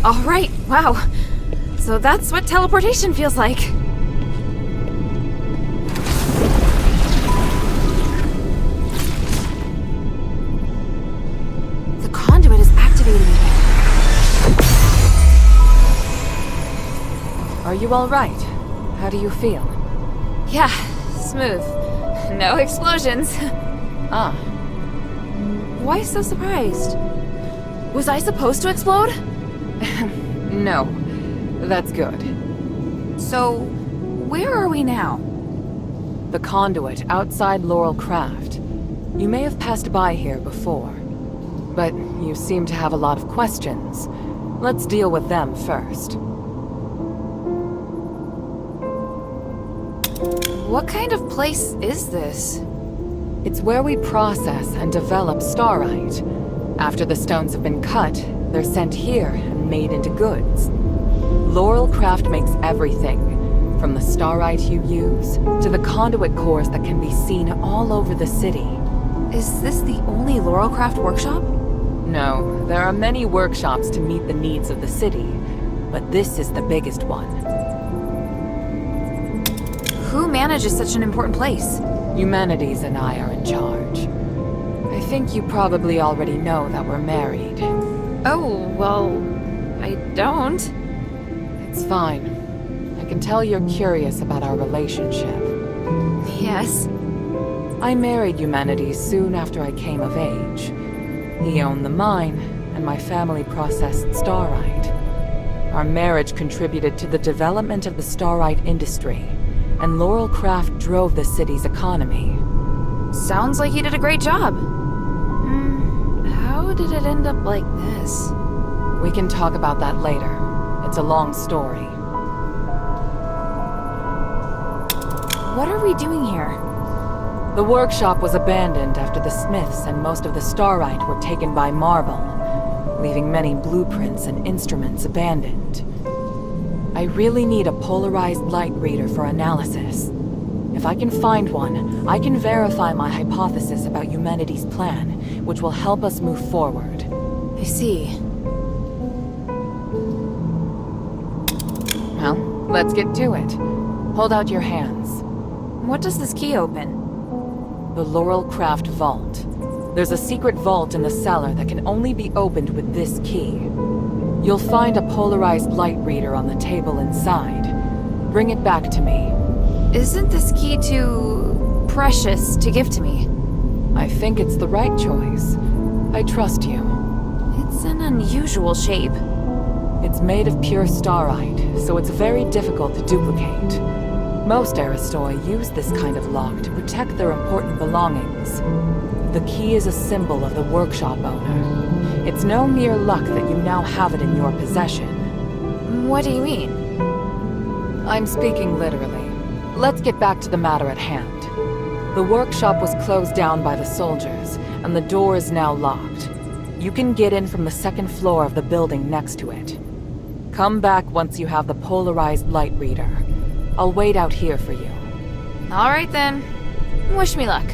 All right, wow. So that's what teleportation feels like. The conduit is activating again. Are you all right? How do you feel? Yeah, smooth. No explosions. Ah. Why so surprised? Was I supposed to explode? No. That's good. So, where are we now? The conduit outside Laurel Craft. You may have passed by here before, but you seem to have a lot of questions. Let's deal with them first. What kind of place is this? It's where we process and develop starite. After the stones have been cut, they're sent here and made into goods. Laurel Craft makes everything, from the starite you use, to the conduit cores that can be seen all over the city. Is this the only Laurelcraft workshop? No, there are many workshops to meet the needs of the city, but this is the biggest one. Who manages such an important place? Humanities and I are in charge. I think you probably already know that we're married. Oh, well, I don't. It's fine. I can tell you're curious about our relationship. Yes. I married Humanities soon after I came of age. He owned the mine, and my family processed starite. Our marriage contributed to the development of the starite industry, and Laurel Craft drove the city's economy. Sounds like you did a great job. How did it end up like this? We can talk about that later. It's a long story. What are we doing here? The workshop was abandoned after the smiths and most of the starite were taken by Marble, leaving many blueprints and instruments abandoned. I really need a polarized light reader for analysis. If I can find one, I can verify my hypothesis about humanity's plan, which will help us move forward. I see. Well, let's get to it. Hold out your hands. What does this key open? The Laurel Craft Vault. There's a secret vault in the cellar that can only be opened with this key. You'll find a polarized light reader on the table inside. Bring it back to me. Isn't this key too precious to give to me? I think it's the right choice. I trust you. It's an unusual shape. It's made of pure starite, so it's very difficult to duplicate. Most Aristoi use this kind of lock to protect their important belongings. The key is a symbol of the workshop owner. It's no mere luck that you now have it in your possession. What do you mean? I'm speaking literally. Let's get back to the matter at hand. The workshop was closed down by the soldiers, and the door is now locked. You can get in from the second floor of the building next to it. Come back once you have the polarized light reader. I'll wait out here for you. All right then. Wish me luck.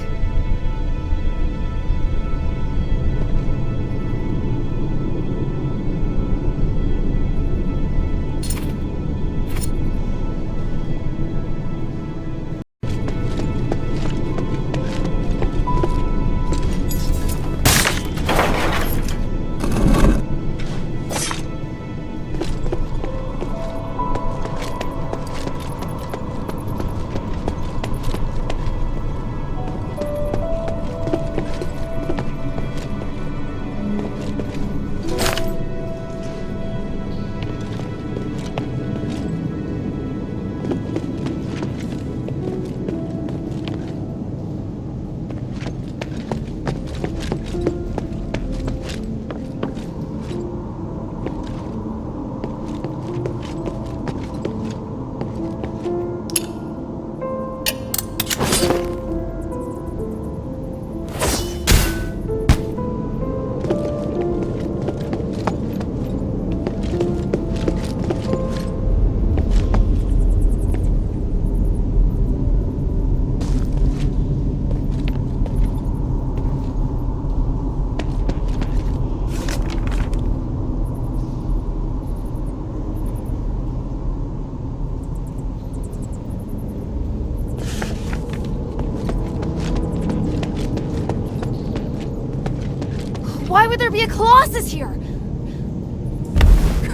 Colossus here!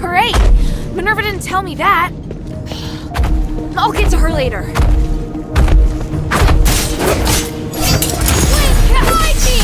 Great! Minerva didn't tell me that. I'll get to her later. Wait, behind me!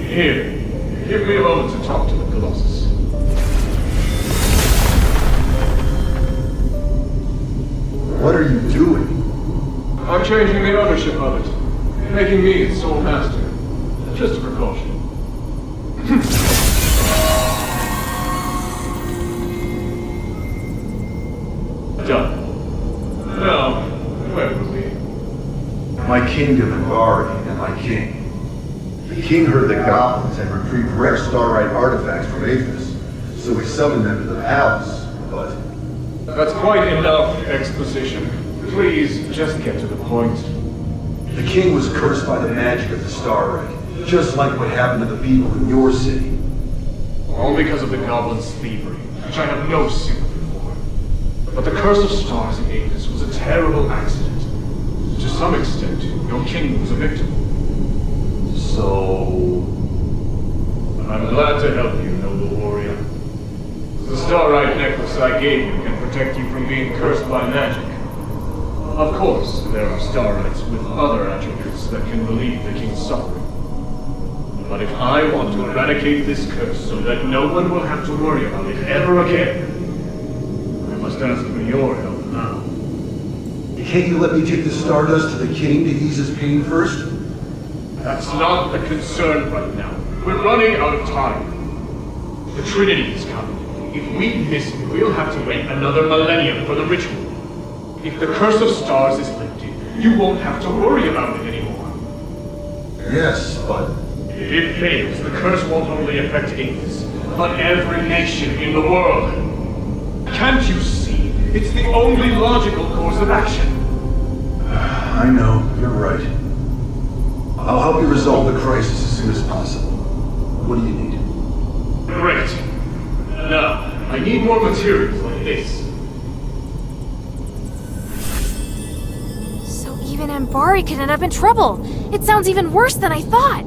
Here, give me a moment to talk to the Colossus. What are you doing? I'm changing the ownership of it, making me its sole master. Just a precaution. Done. Now, where were we? My kingdom and Bari and my king. The king heard the goblins had retrieved rare starlight artifacts from Afes, so we summoned them to the palace, but... That's quite enough exposition. Please, just get to the point. The king was cursed by the magic of the starlight, just like what happened to the people in your city. All because of the goblins' thievery, which I have no sympathy for. But the curse of stars in Afes was a terrible accident. To some extent, your king was a victim. So... I'm glad to help you, noble warrior. The starlight necklace I gave you can protect you from being cursed by magic. Of course, there are starlights with other attributes that can relieve the king's suffering. But if I want to eradicate this curse so that no one will have to worry about it ever again, I must ask for your help now. Can't you let me take the stardust to the king to ease his pain first? That's not the concern right now. We're running out of time. The Trinity is coming. If we miss it, we'll have to wait another millennium for the ritual. If the curse of stars is lifted, you won't have to worry about it anymore. Yes, but... If it fails, the curse won't only affect Afes, but every nation in the world. Can't you see? It's the only logical course of action. I know, you're right. I'll help you resolve the crisis as soon as possible. What do you need? Great. Now, I need more materials like this. So even Ambari could end up in trouble. It sounds even worse than I thought.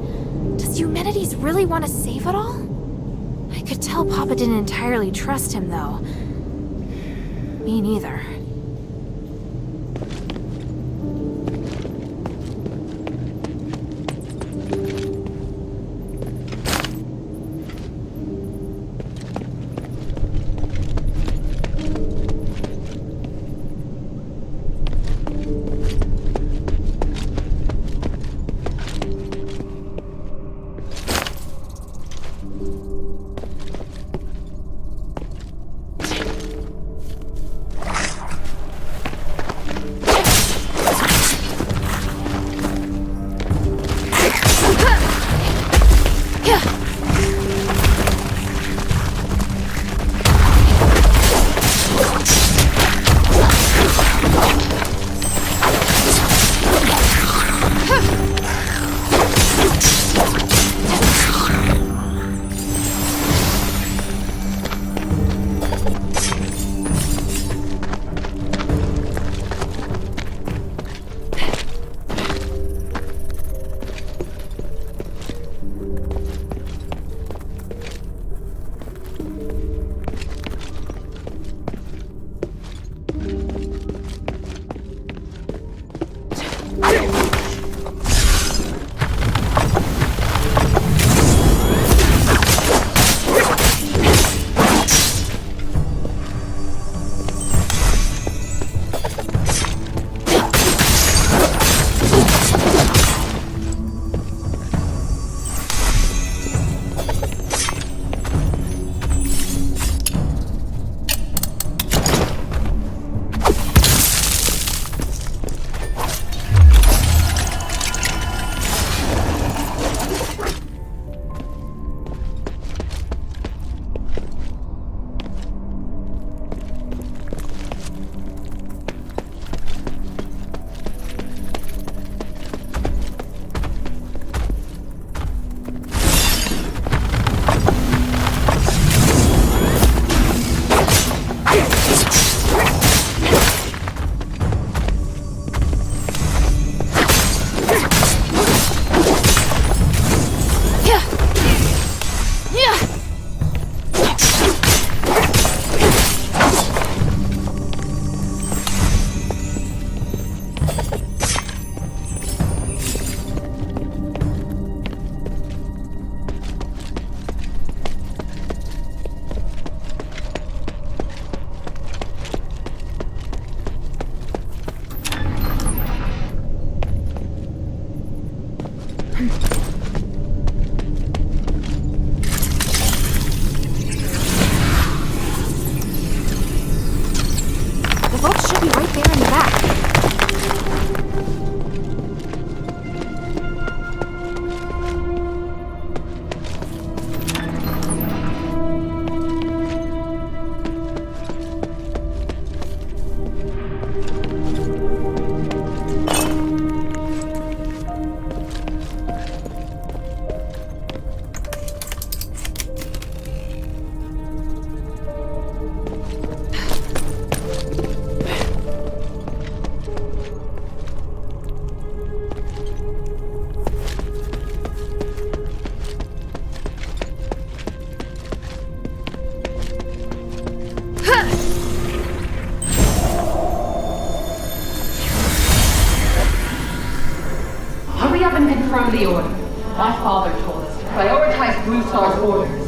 Does Eumenides really want to save it all? I could tell Papa didn't entirely trust him, though. Me neither. Confirm the order. My father told us to prioritize Blue Star's orders.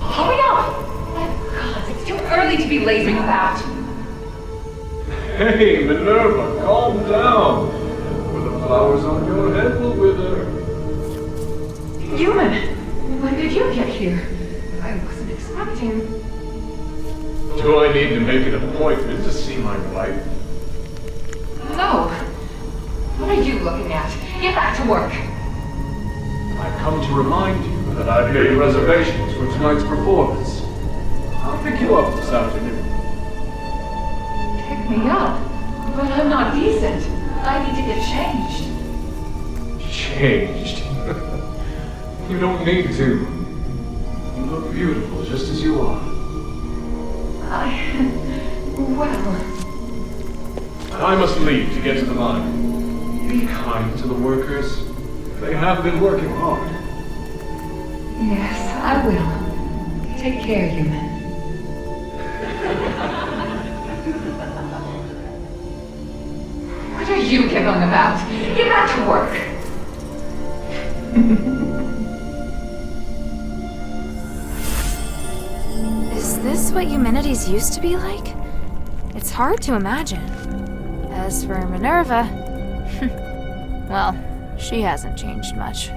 Hurry up! God, it's too early to be lazing about. Hey, Minerva, calm down. For the flowers on your head will wither. Human, when did you get here? I wasn't expecting. Do I need to make an appointment to see my wife? No. What are you looking at? Get back to work. I've come to remind you that I've made reservations for tonight's performance. I'll pick you up this afternoon. Pick me up? But I'm not decent. I need to get changed. Changed? You don't need to. You look beautiful just as you are. Well... I must leave to get to the mine. Be kind to the workers. They have been working hard. Yes, I will. Take care, human. What are you giggling about? Get back to work. Is this what humanities used to be like? It's hard to imagine. As for Minerva... well, she hasn't changed much.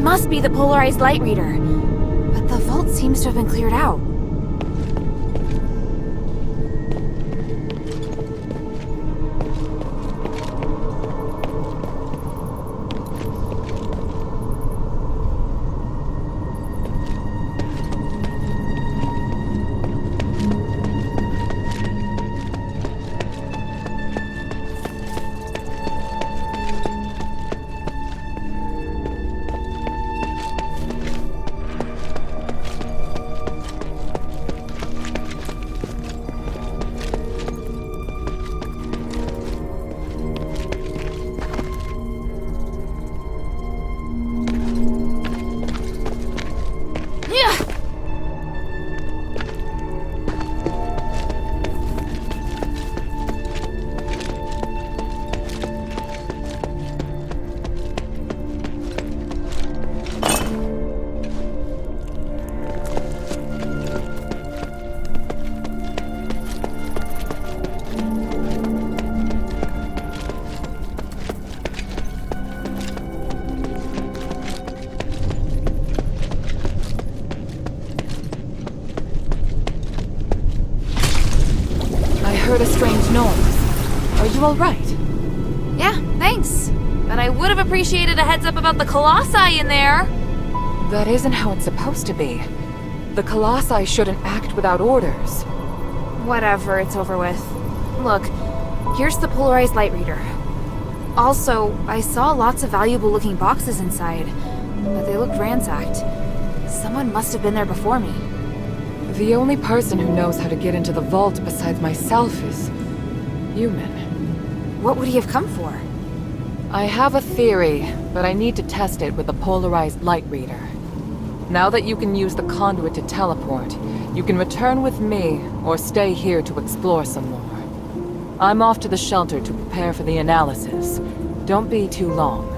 must be the polarized light reader. But the vault seems to have been cleared out. Heard a strange noise. Are you alright? Yeah, thanks. But I would have appreciated a heads up about the colossi in there. That isn't how it's supposed to be. The colossi shouldn't act without orders. Whatever, it's over with. Look, here's the polarized light reader. Also, I saw lots of valuable looking boxes inside, but they looked ransacked. Someone must have been there before me. The only person who knows how to get into the vault besides myself is human. What would he have come for? I have a theory, but I need to test it with a polarized light reader. Now that you can use the conduit to teleport, you can return with me or stay here to explore some more. I'm off to the shelter to prepare for the analysis. Don't be too long.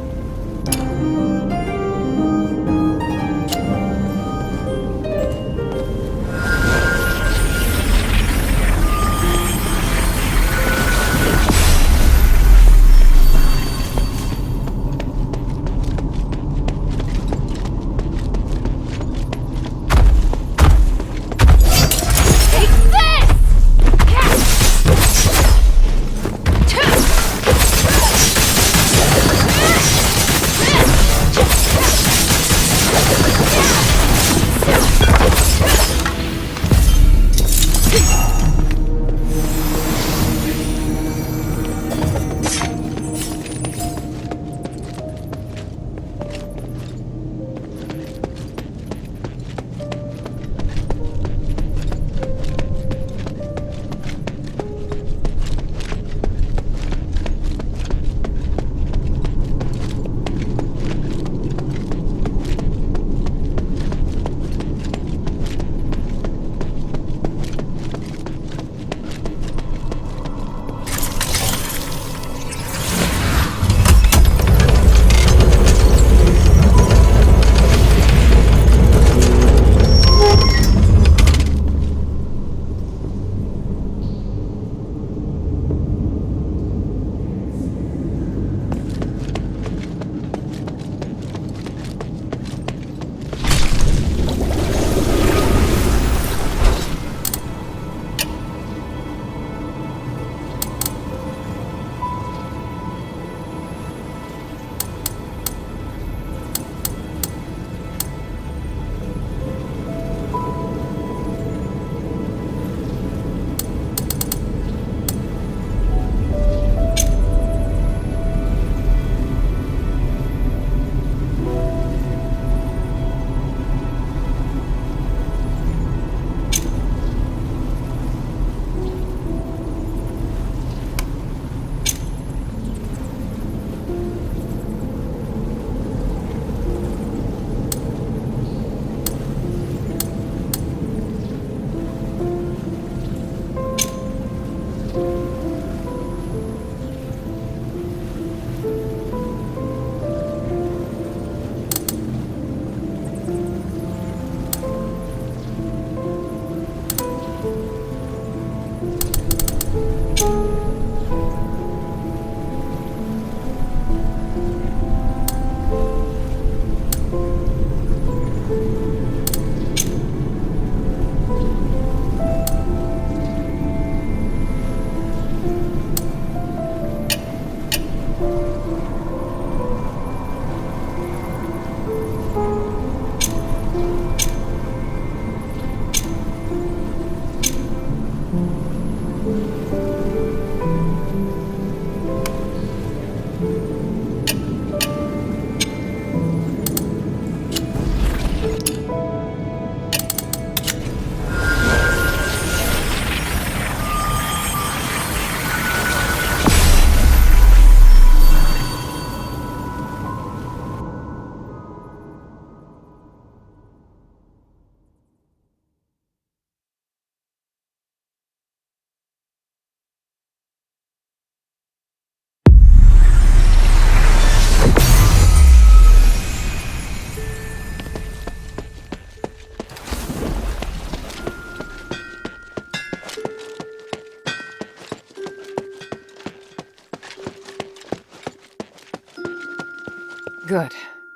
Good.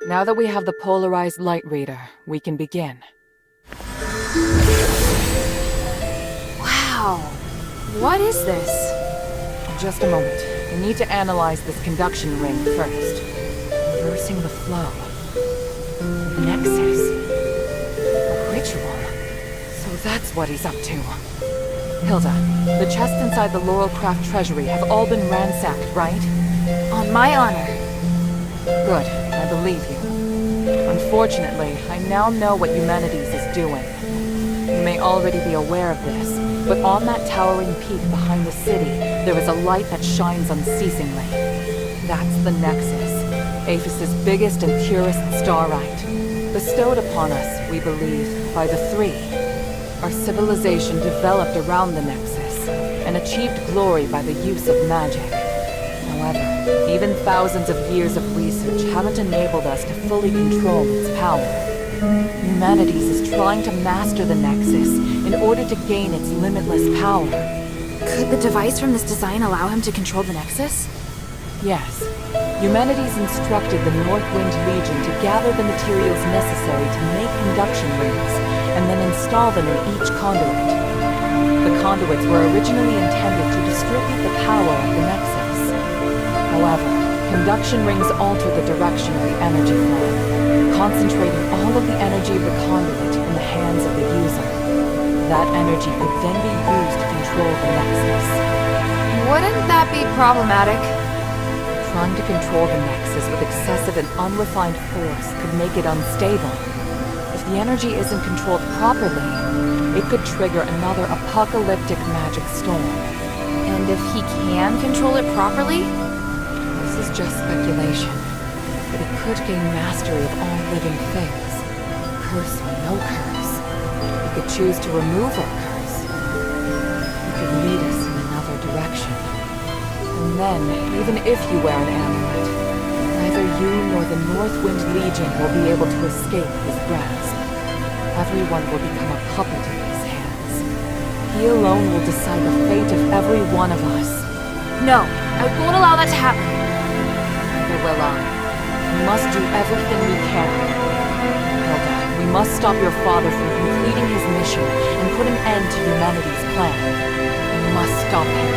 Now that we have the polarized light reader, we can begin. Wow. What is this? Just a moment. We need to analyze this conduction ring first. Reversing the flow. Nexus. A ritual. So that's what he's up to. Hilda, the chests inside the Laurelcraft treasury have all been ransacked, right? On my honor. Good. I believe you. Unfortunately, I now know what Humanities is doing. You may already be aware of this, but on that towering peak behind the city, there is a light that shines unceasingly. That's the Nexus, Aphes's biggest and purest starlight. Bestowed upon us, we believe, by the Three. Our civilization developed around the Nexus, and achieved glory by the use of magic. However, even thousands of years of research haven't enabled us to fully control its power. Humanities is trying to master the Nexus in order to gain its limitless power. Could the device from this design allow him to control the Nexus? Yes. Humanities instructed the Northwind Legion to gather the materials necessary to make conduction rings, and then install them in each conduit. The conduits were originally intended to distribute the power of the Nexus. However, conduction rings alter the direction of the energy flow, concentrating all of the energy of the conduit in the hands of the user. That energy could then be used to control the Nexus. Wouldn't that be problematic? Trying to control the Nexus with excessive and unrefined force could make it unstable. If the energy isn't controlled properly, it could trigger another apocalyptic magic storm. And if he can control it properly? This is just speculation, but it could gain mastery of all living things. Curse or no curse. He could choose to remove our curse. He could lead us in another direction. And then, even if you wear an amulet, neither you nor the Northwind Legion will be able to escape his grasp. Everyone will become a puppet in his hands. He alone will decide the fate of every one of us. No, I won't allow that to happen. Neither will I. We must do everything we can. Hilda, we must stop your father from completing his mission and put an end to humanity's plan. We must stop him.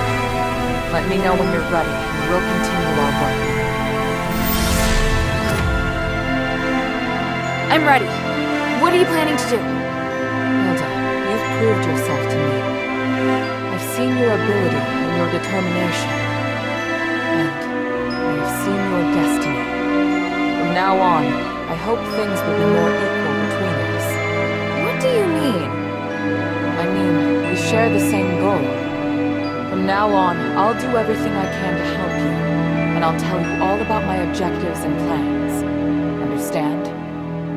Let me know when you're ready, and we'll continue our work. I'm ready. What are you planning to do? Hilda, you've proved yourself to me. I've seen your ability and your determination. And I have seen your destiny. From now on, I hope things will be more equal between us. What do you mean? I mean, we share the same goal. From now on, I'll do everything I can to help you, and I'll tell you all about my objectives and plans. Understand?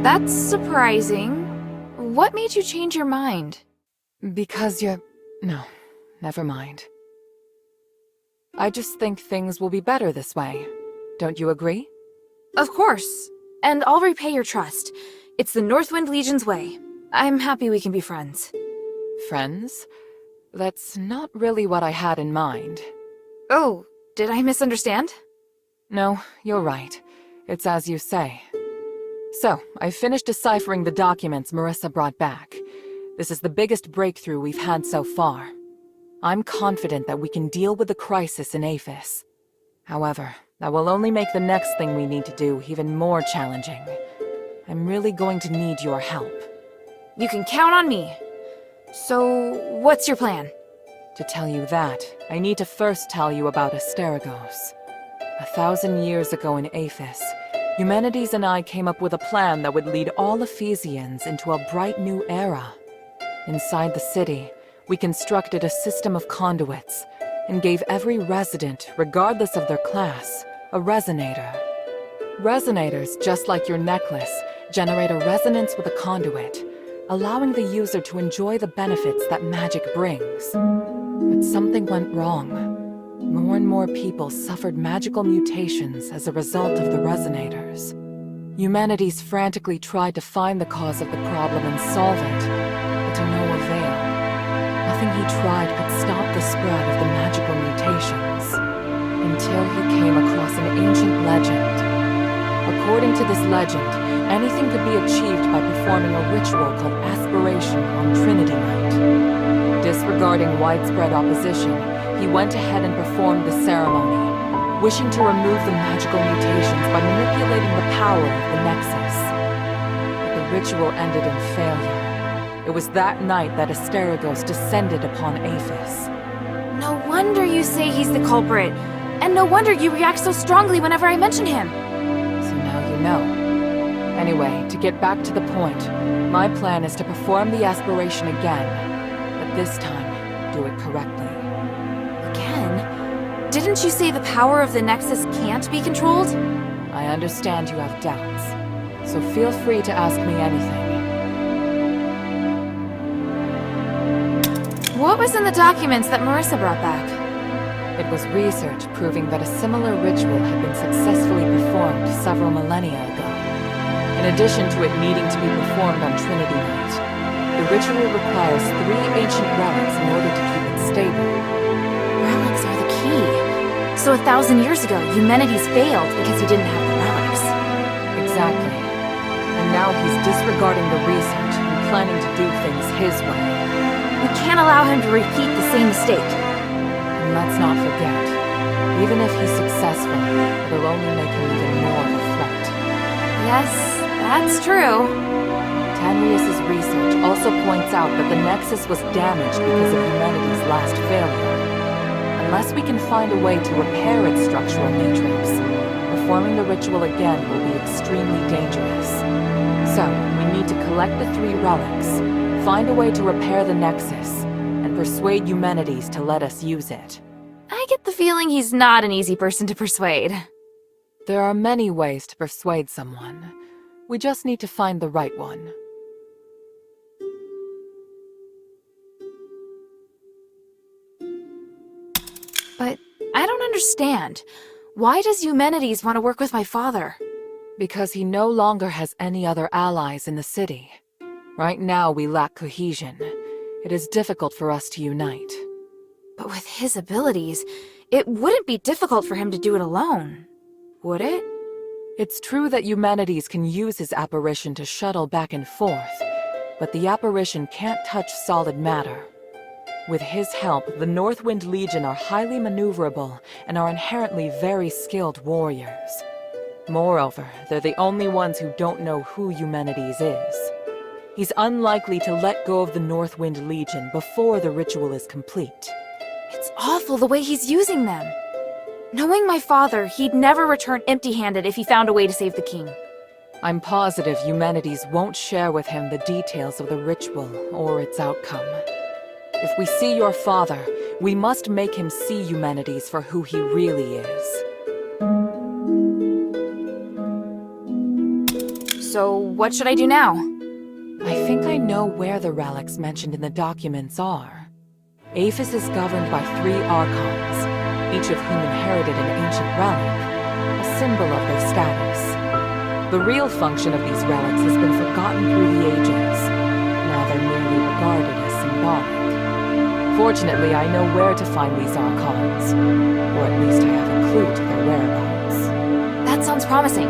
That's surprising. What made you change your mind? Because you're... No, never mind. I just think things will be better this way. Don't you agree? Of course. And I'll repay your trust. It's the Northwind Legion's way. I'm happy we can be friends. Friends? That's not really what I had in mind. Oh, did I misunderstand? No, you're right. It's as you say. So, I finished deciphering the documents Marissa brought back. This is the biggest breakthrough we've had so far. I'm confident that we can deal with the crisis in Afes. However, That will only make the next thing we need to do even more challenging. I'm really going to need your help. You can count on me. So, what's your plan? To tell you that, I need to first tell you about Asterigos. 1,000 years ago in Afes, Eumenides and I came up with a plan that would lead all Ephesians into a bright new era. Inside the city, we constructed a system of conduits and gave every resident, regardless of their class, a resonator. Resonators, just like your necklace, generate a resonance with a conduit, allowing the user to enjoy the benefits that magic brings. But something went wrong. More and more people suffered magical mutations as a result of the resonators. Eumenides frantically tried to find the cause of the problem and solve it, but to no avail. Nothing he tried could stop the spread of the magical mutations, until he came across an ancient legend. According to this legend, anything could be achieved by performing a ritual called aspiration on Trinity Night. Disregarding widespread opposition, he went ahead and performed the ceremony, wishing to remove the magical mutations by manipulating the power of the Nexus. But the ritual ended in failure. It was that night that Asterigos descended upon Afes. No wonder you say he's the culprit. And no wonder you react so strongly whenever I mention him. So now you know. Anyway, to get back to the point, my plan is to perform the aspiration again, but this time, do it correctly. Again? Didn't you say the power of the Nexus can't be controlled? I understand you have doubts, so feel free to ask me anything. What was in the documents that Marissa brought back? It was research proving that a similar ritual had been successfully performed several millennia ago. In addition to it needing to be performed on Trinity Night, the ritual requires 3 ancient relics in order to keep it stable. Relics are the key. So 1,000 years ago, Eumenides failed because he didn't have the relics. Exactly. And now he's disregarding the research and planning to do things his way. We can't allow him to repeat the same mistake. And let's not forget, even if he's successful, it'll only make him even more of a threat. Yes, that's true. Tanrius's research also points out that the Nexus was damaged because of humanity's last failure. Unless we can find a way to repair its structural matrix, performing the ritual again will be extremely dangerous. So, we need to collect the 3 relics, find a way to repair the Nexus, and persuade Eumenides to let us use it. I get the feeling he's not an easy person to persuade. There are many ways to persuade someone. We just need to find the right one. But I don't understand. Why does Eumenides want to work with my father? Because he no longer has any other allies in the city. Right now, we lack cohesion. It is difficult for us to unite. But with his abilities, it wouldn't be difficult for him to do it alone, would it? It's true that Eumenides can use his apparition to shuttle back and forth, but the apparition can't touch solid matter. With his help, the Northwind Legion are highly maneuverable and are inherently very skilled warriors. Moreover, they're the only ones who don't know who Eumenides is. He's unlikely to let go of the Northwind Legion before the ritual is complete. It's awful the way he's using them. Knowing my father, he'd never return empty-handed if he found a way to save the king. I'm positive Eumenides won't share with him the details of the ritual or its outcome. If we see your father, we must make him see Eumenides for who he really is. So, what should I do now? I think I know where the relics mentioned in the documents are. Afes is governed by 3 archons, each of whom inherited an ancient relic, a symbol of their status. The real function of these relics has been forgotten through the ages. Now they're merely regarded as symbolic. Fortunately, I know where to find these archons, or at least I have a clue to their whereabouts. That sounds promising.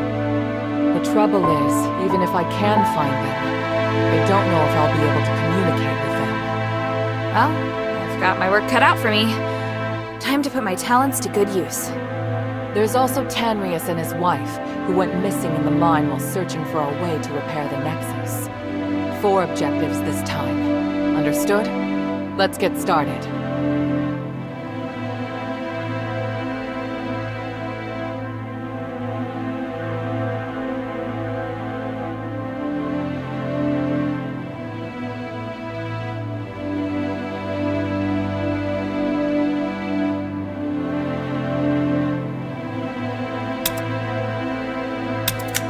The trouble is, even if I can find them, I don't know if I'll be able to communicate with them. Well, I've got my work cut out for me. Time to put my talents to good use. There's also Tanrius and his wife, who went missing in the mine while searching for a way to repair the Nexus. 4 objectives this time. Understood? Let's get started.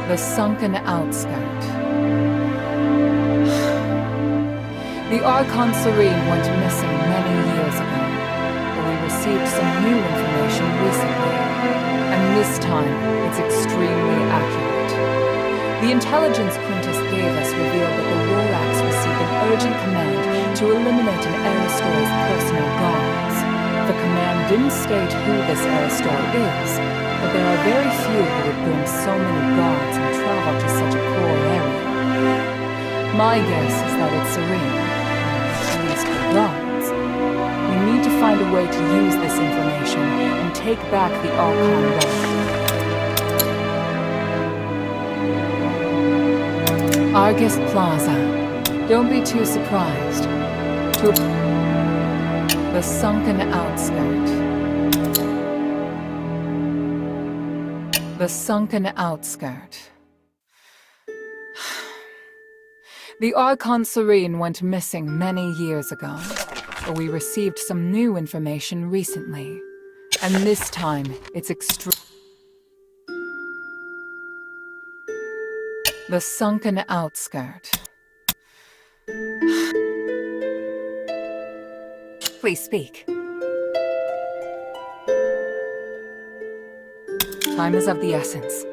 The sunken outskirt. The Archon Serene went missing many years ago, but we received some new information recently, and this time it's extremely accurate. The intelligence Quintus gave us revealed that the Warax received an urgent command to eliminate an Aristor's personal guards. The command didn't state who this Aristor is, but there are very few who would bring so many guards and travel to such a poor area. My guess is that it's Serene, at least for guards. We need to find a way to use this information and take back the Archon relic. Argus Plaza. Don't be too surprised. The sunken outskirt. The sunken outskirt. The Archon Serene went missing many years ago, but we received some new information recently. And this time, it's The sunken outskirt. Please speak. Time is of the essence.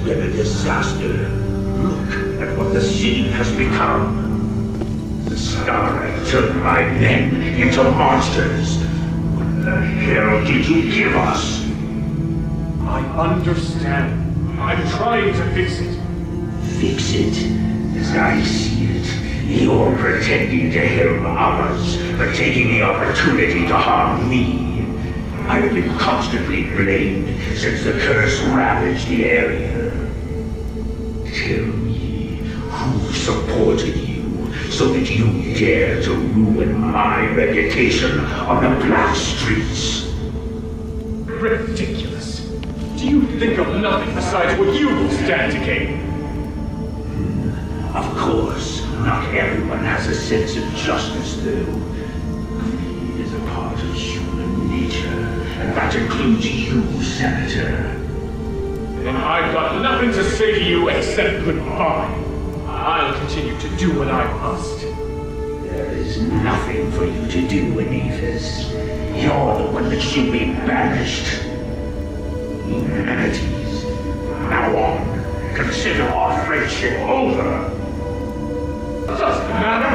been a disaster. Look at what the city has become. The Starlight turned my men into monsters. What the hell did you give us? I understand. I'm trying to fix it. Fix it? As I see it, you're pretending to help others, but taking the opportunity to harm me. I've been constantly blamed since the curse ravaged the area. Tell me, who supported you so that you dare to ruin my reputation on the black streets? Ridiculous. Do you think of nothing besides what you will stand to gain? Of course, not everyone has a sense of justice, though. Greed is a part of human nature, and that includes you, Senator. Then I've got nothing to say to you except goodbye. I'll continue to do what I must. There is nothing for you to do in Afes. You're the one that should be banished. Humanities. Now on, consider our friendship over. Doesn't matter.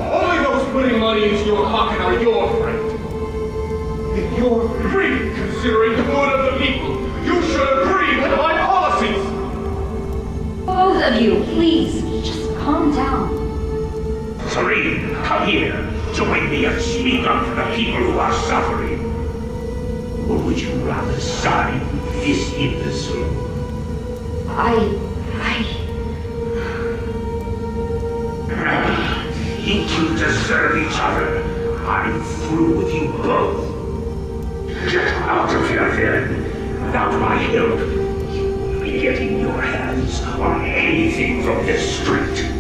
Only those putting money into your pocket are your friend. If you're really considering the good of the people, you should agree with my policies. Both of you, please, just calm down. Serene, come here. Join me and speak up for the people who are suffering. Or would you rather side with this imbecile? You two deserve each other. I'm through with you both. Get out of here then. Without my help, you will be getting your hands on anything from this street.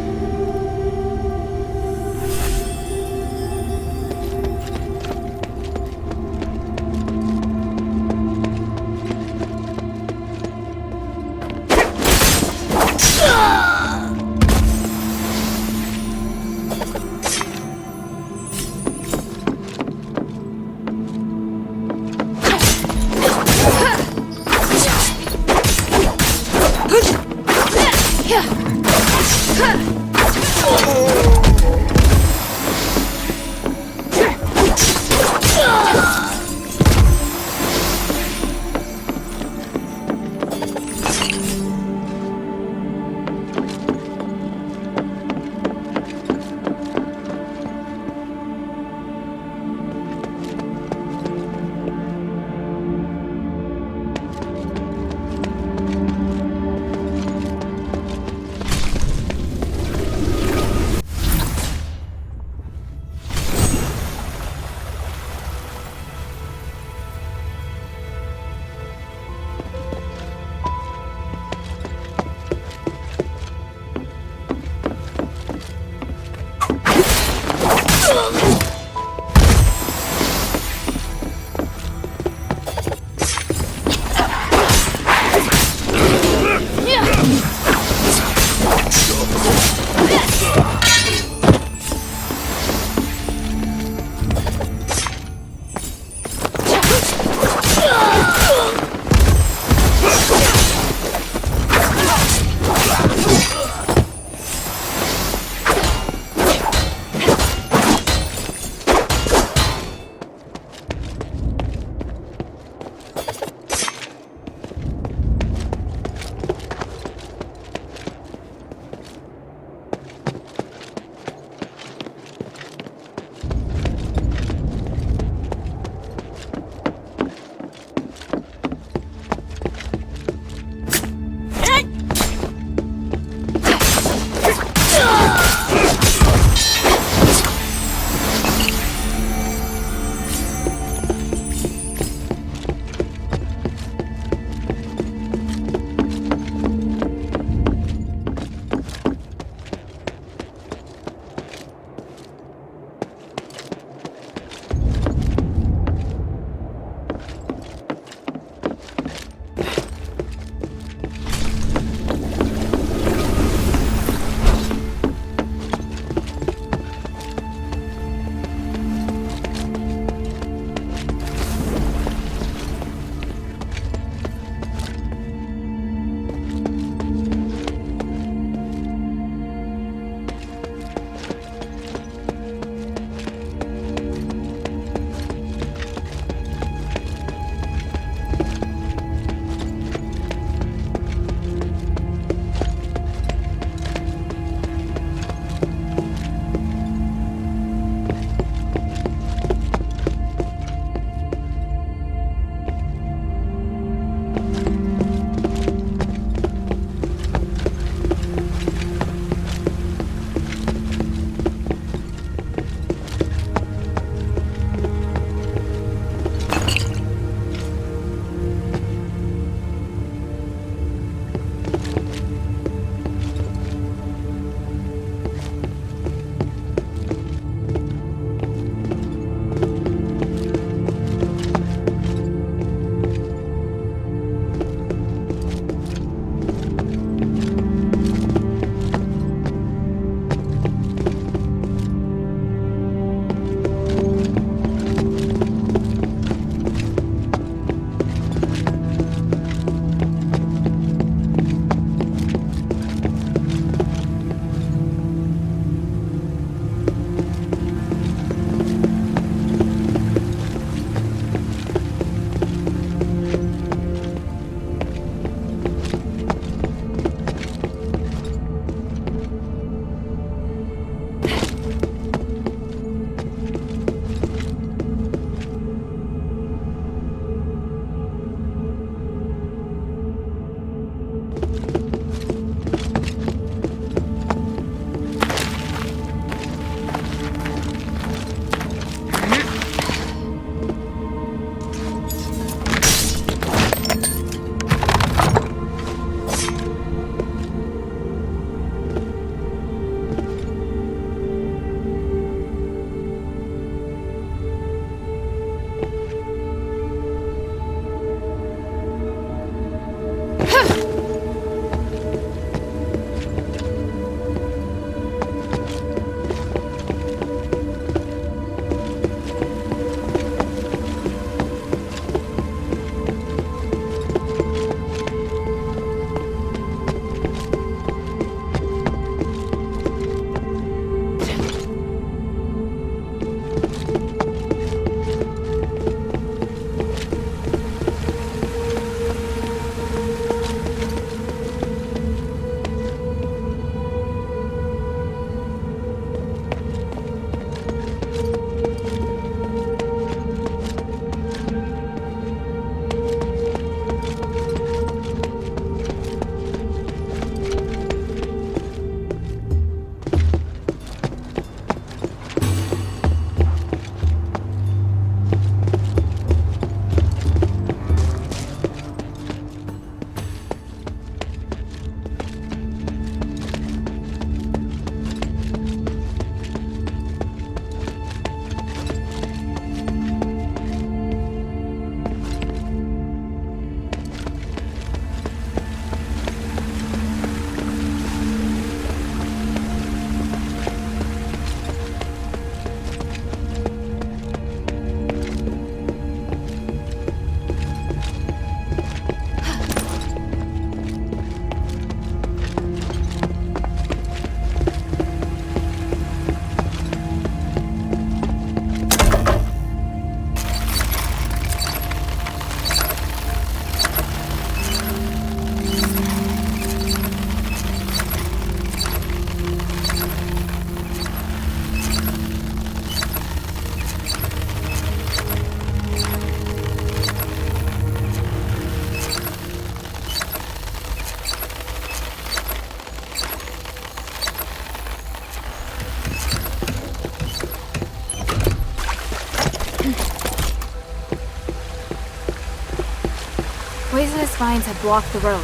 Poisonous vines have blocked the road.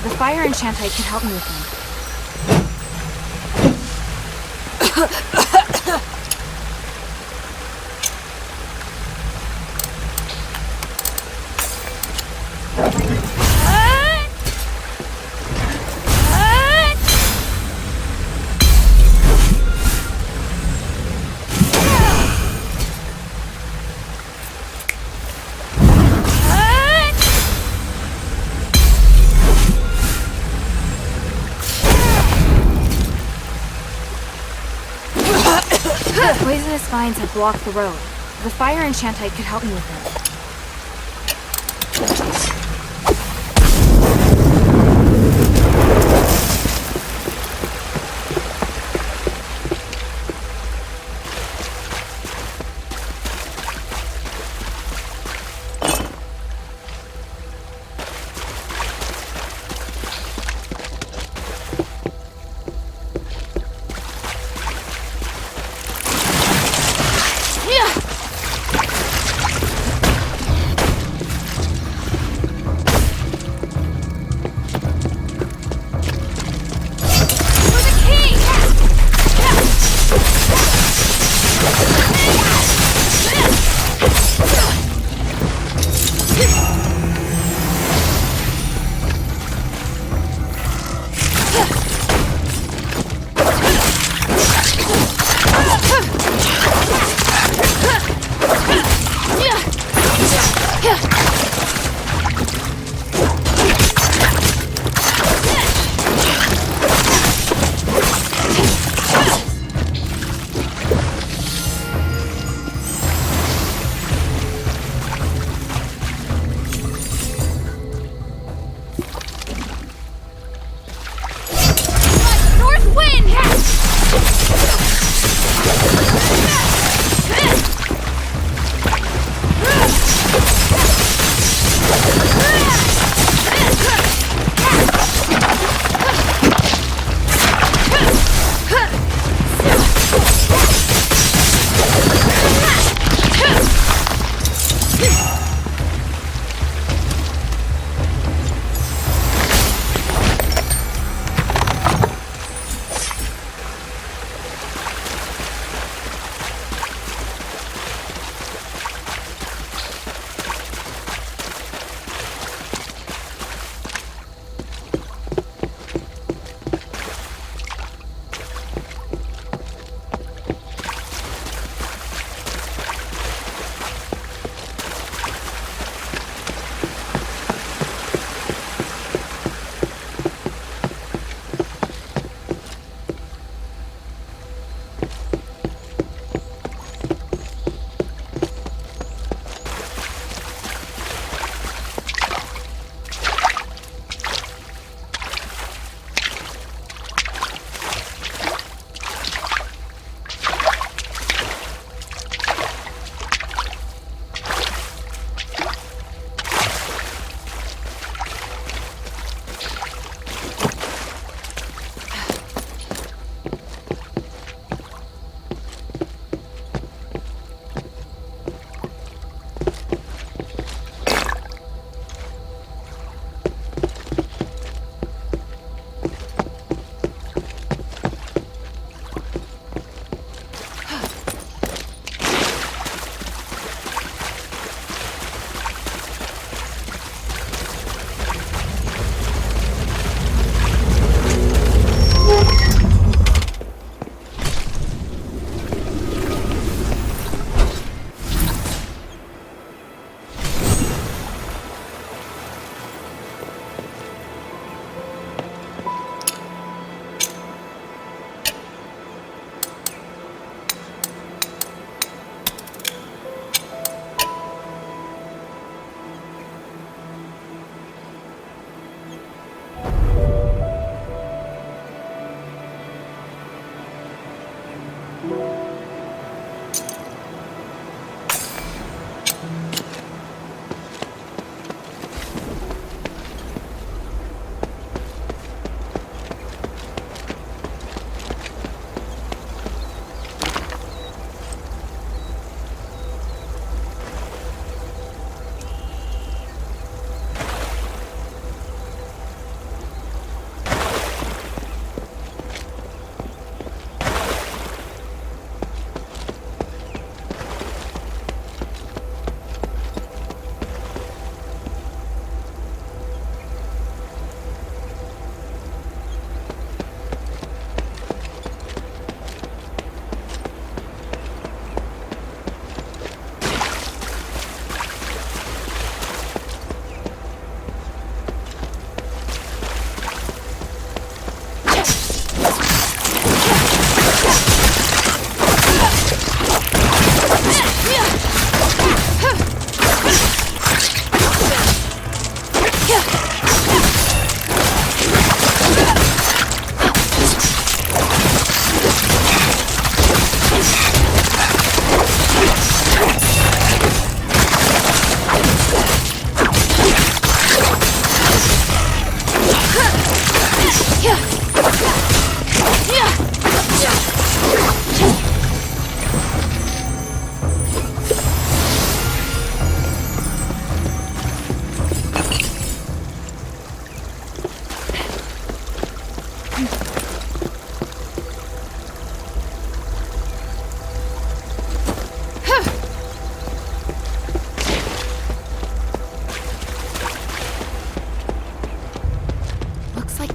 The fire enchantite could help me with them. Poisonous vines have blocked the road. The fire enchantite could help me with them.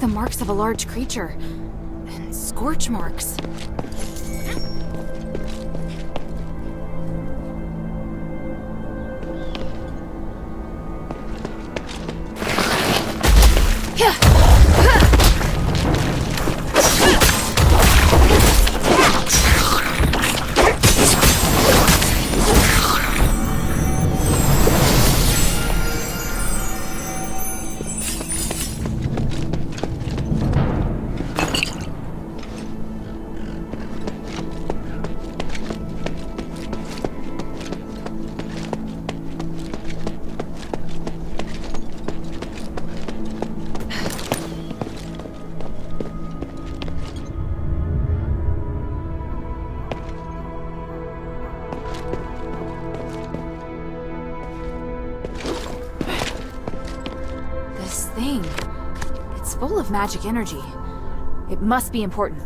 the marks of a large creature. And scorch marks. It's full of magic energy. It must be important.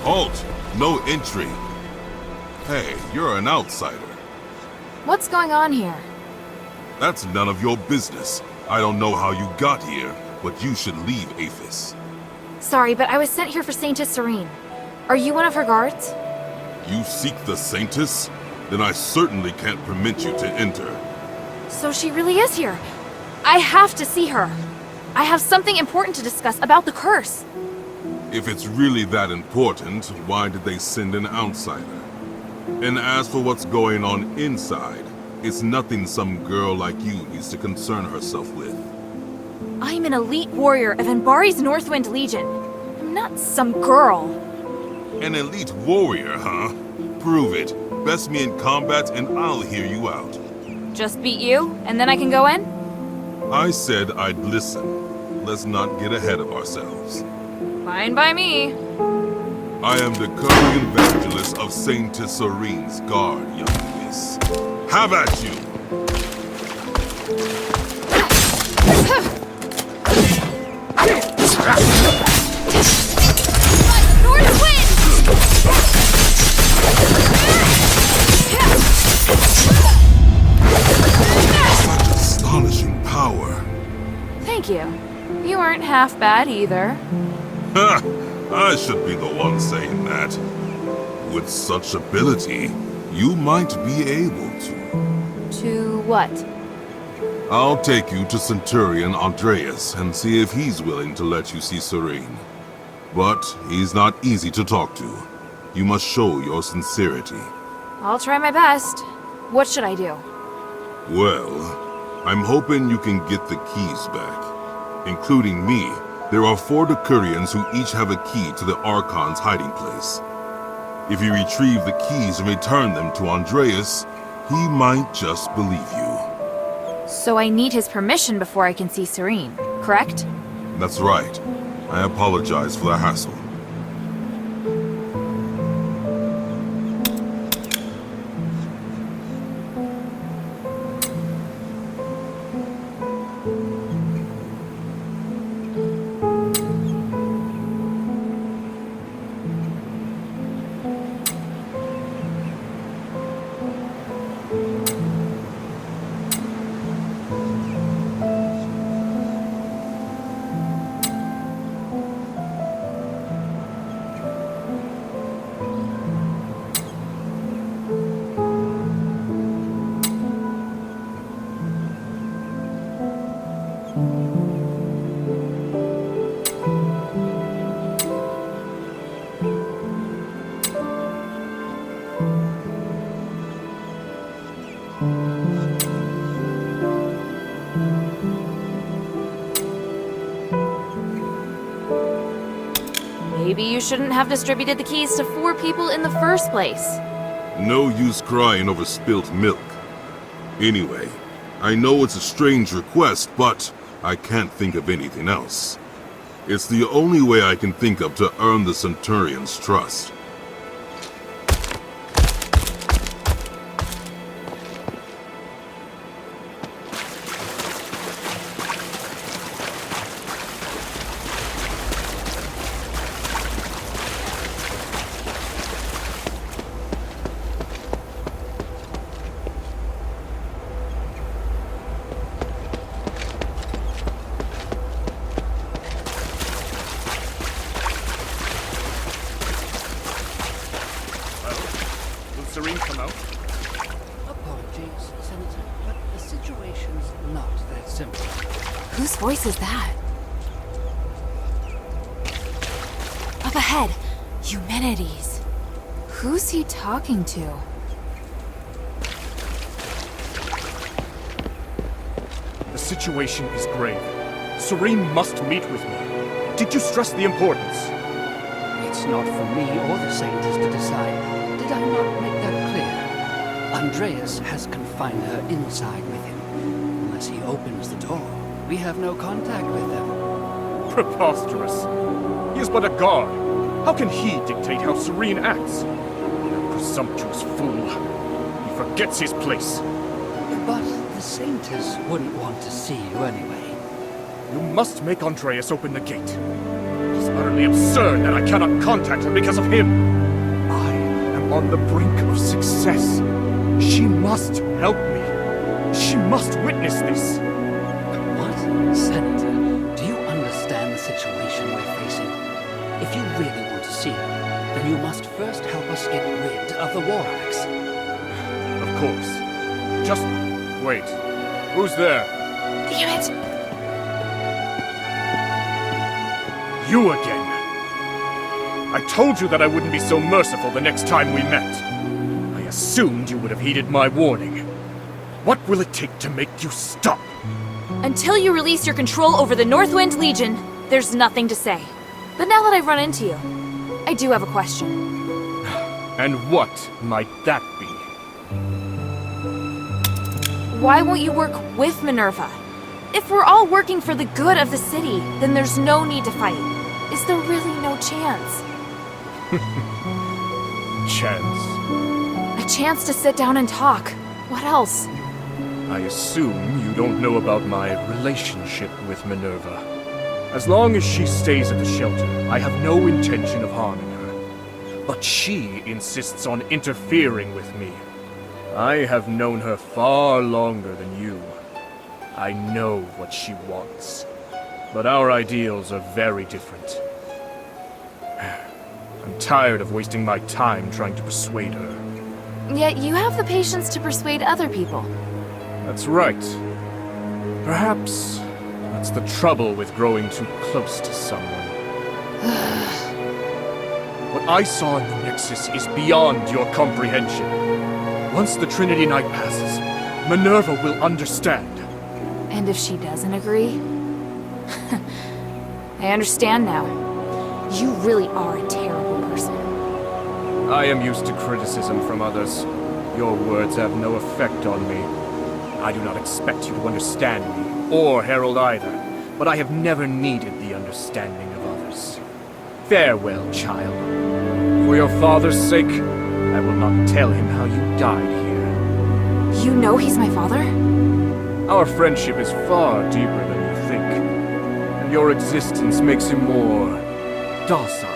Halt! No entry. Hey, you're an outsider. What's going on here? That's none of your business. I don't know how you got here, but you should leave Afes. Sorry, but I was sent here for Saintess Serene. Are you one of her guards? You seek the Saintess? Then I certainly can't permit you to enter. So she really is here. I have to see her. I have something important to discuss about the curse. If it's really that important, why did they send an outsider? And as for what's going on inside, it's nothing some girl like you needs to concern herself with. I'm an elite warrior of Anbari's Northwind Legion. I'm not some girl. An elite warrior, huh? Prove it. Best me in combat and I'll hear you out. Just beat you, and then I can go in? I said I'd listen. Let's not get ahead of ourselves. Fine by me. I am the current evangelist of Saintess Serene's guard, young miss. Have at you! power. Thank you. You aren't half bad either. Ha! I should be the one saying that. With such ability, you might be able to. To what? I'll take you to Centurion Andreas and see if he's willing to let you see Serene. But he's not easy to talk to. You must show your sincerity. I'll try my best. What should I do? Well, I'm hoping you can get the keys back. Including me, there are 4 Decurions who each have a key to the Archon's hiding place. If you retrieve the keys and return them to Andreas, he might just believe you. So I need his permission before I can see Serene, correct? That's right. I apologize for the hassle. Maybe you shouldn't have distributed the keys to 4 people in the first place. No use crying over spilt milk. Anyway, I know it's a strange request, but I can't think of anything else. It's the only way I can think of to earn the Centurion's trust. Serene come out? Apologies, Senator, but the situation's not that simple. Whose voice is that? Up ahead! Eumenides. Who's he talking to? The situation is grave. Serene must meet with me. Did you stress the importance? It's not for me or the scientists to decide. Did I not make that clear? Andreas has confined her inside with him. Unless he opens the door, we have no contact with them. Preposterous. He is but a guard. How can he dictate how Serene acts? That presumptuous fool. He forgets his place. But the Saintess wouldn't want to see you anyway. You must make Andreas open the gate. It is utterly absurd that I cannot contact her because of him. I am on the brink of success. She must help me. She must witness this. What? Senator, do you understand the situation we're facing? If you really want to see her, then you must first help us get rid of the war axe. Of course. Just wait. Who's there? Damn it! You again. I told you that I wouldn't be so merciful the next time we met. I assumed you would have heeded my warning. What will it take to make you stop? Until you release your control over the Northwind Legion, there's nothing to say. But now that I've run into you, I do have a question. And what might that be? Why won't you work with Minerva? If we're all working for the good of the city, then there's no need to fight. Is there really no chance? Chance. A chance to sit down and talk. What else? I assume you don't know about my relationship with Minerva. As long as she stays at the shelter, I have no intention of harming her. But she insists on interfering with me. I have known her far longer than you. I know what she wants. But our ideals are very different. I'm tired of wasting my time trying to persuade her. Yet you have the patience to persuade other people. That's right. Perhaps that's the trouble with growing too close to someone. What I saw in the Nexus is beyond your comprehension. Once the Trinity Night passes, Minerva will understand. And if she doesn't agree? I understand now. You really are a terrible person. I am used to criticism from others. Your words have no effect on me. I do not expect you to understand me, or Harold either, but I have never needed the understanding of others. Farewell, child. For your father's sake, I will not tell him how you died here. You know he's my father? Our friendship is far deeper than you think, and your existence makes him more docile.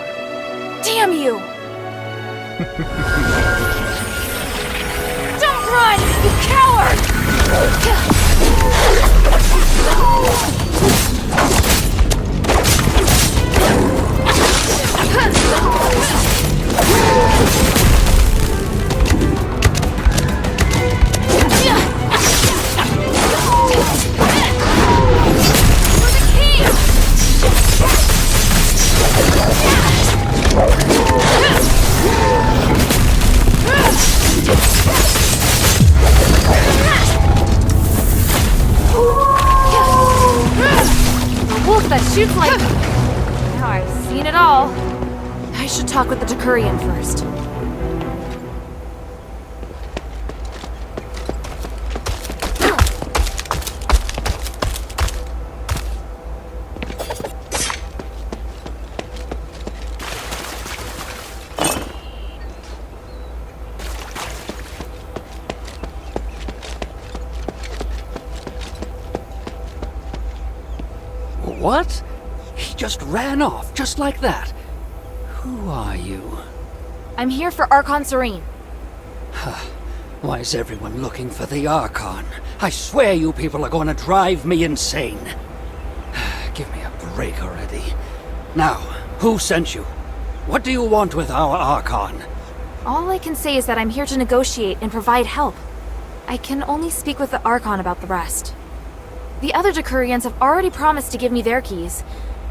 Damn you! Don't run, you coward! That shoots like... Now I've seen it all. I should talk with the Decurion first. What? He just ran off, just like that. Who are you? I'm here for Archon Serene. Why is everyone looking for the Archon? I swear you people are going to drive me insane. Give me a break already. Now, who sent you? What do you want with our Archon? All I can say is that I'm here to negotiate and provide help. I can only speak with the Archon about the rest. The other Decurions have already promised to give me their keys,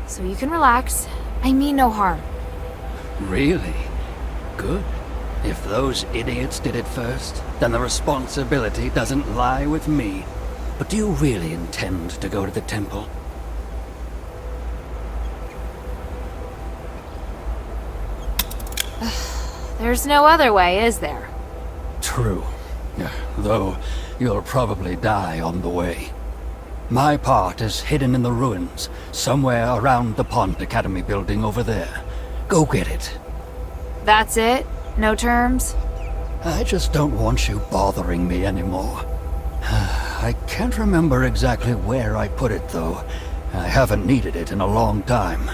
so you can relax. I mean no harm. Really? Good. If those idiots did it first, then the responsibility doesn't lie with me. But do you really intend to go to the temple? There's no other way, is there? True. Though you'll probably die on the way. My part is hidden in the ruins, somewhere around the Pond Academy building over there. Go get it. That's it? No terms? I just don't want you bothering me anymore. I can't remember exactly where I put it, though. I haven't needed it in a long time.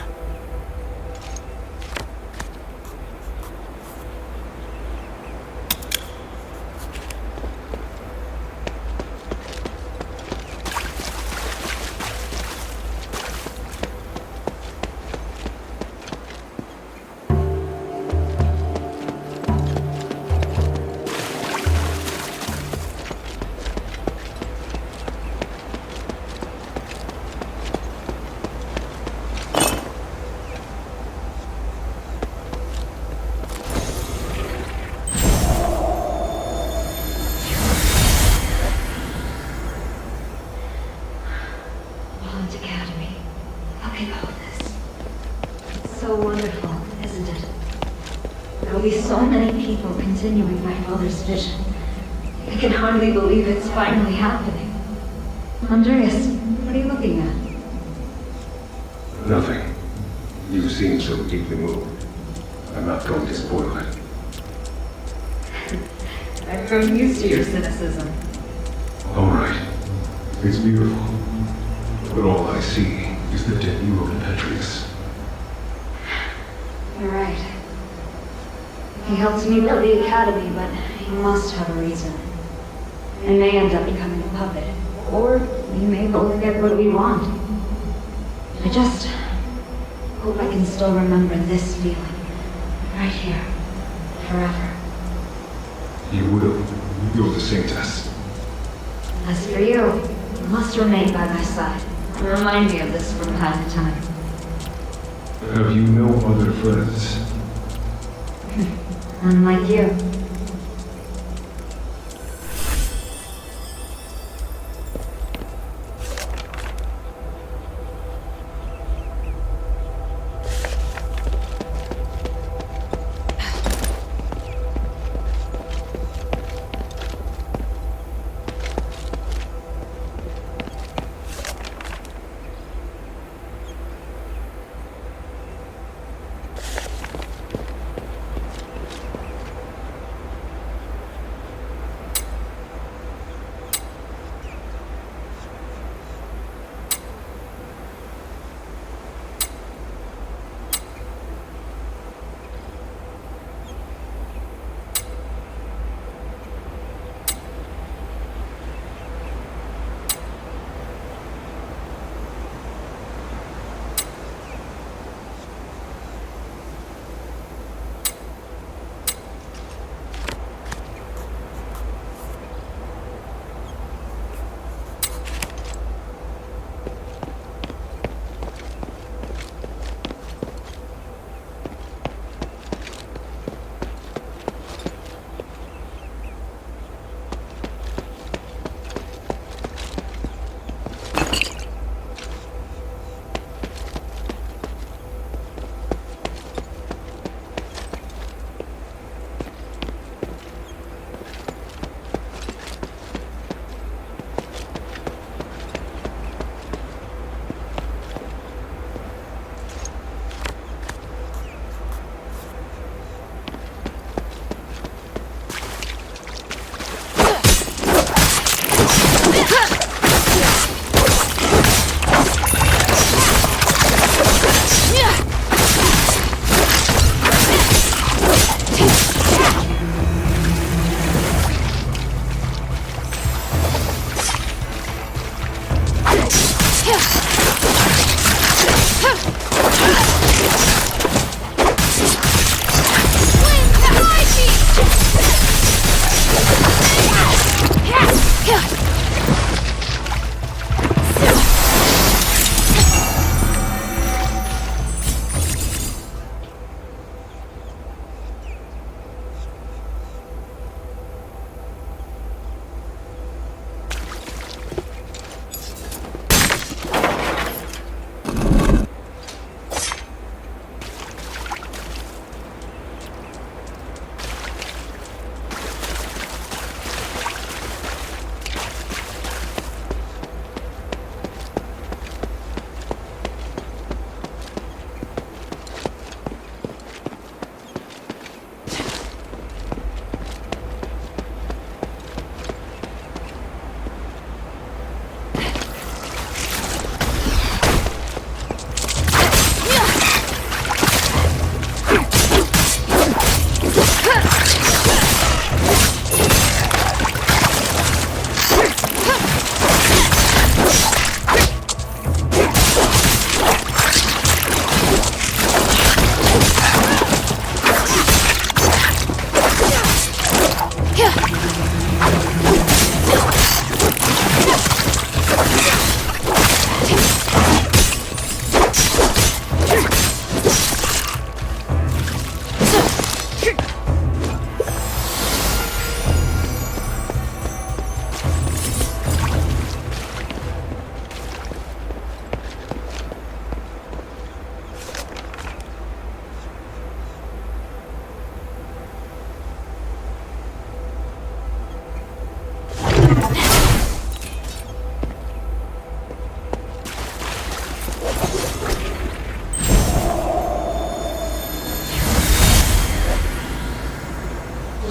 So wonderful, isn't it? There'll be so many people continuing my father's vision. I can hardly believe it's finally happening. Andreas, what are you looking at? Nothing. You seem so deeply moved. I'm not going to spoil it. I've grown used to your cynicism. All right. It's beautiful. But all I see is the dead you wrote in Petrius. You're right. He helped me build the academy, but he must have a reason. I may end up becoming a puppet. Or we may both get what we want. I just hope I can still remember this feeling. Right here. Forever. You will. You're the saintess. As for you, you must remain by my side. And remind me of this from time to time. Have you no other friends? Unlike you.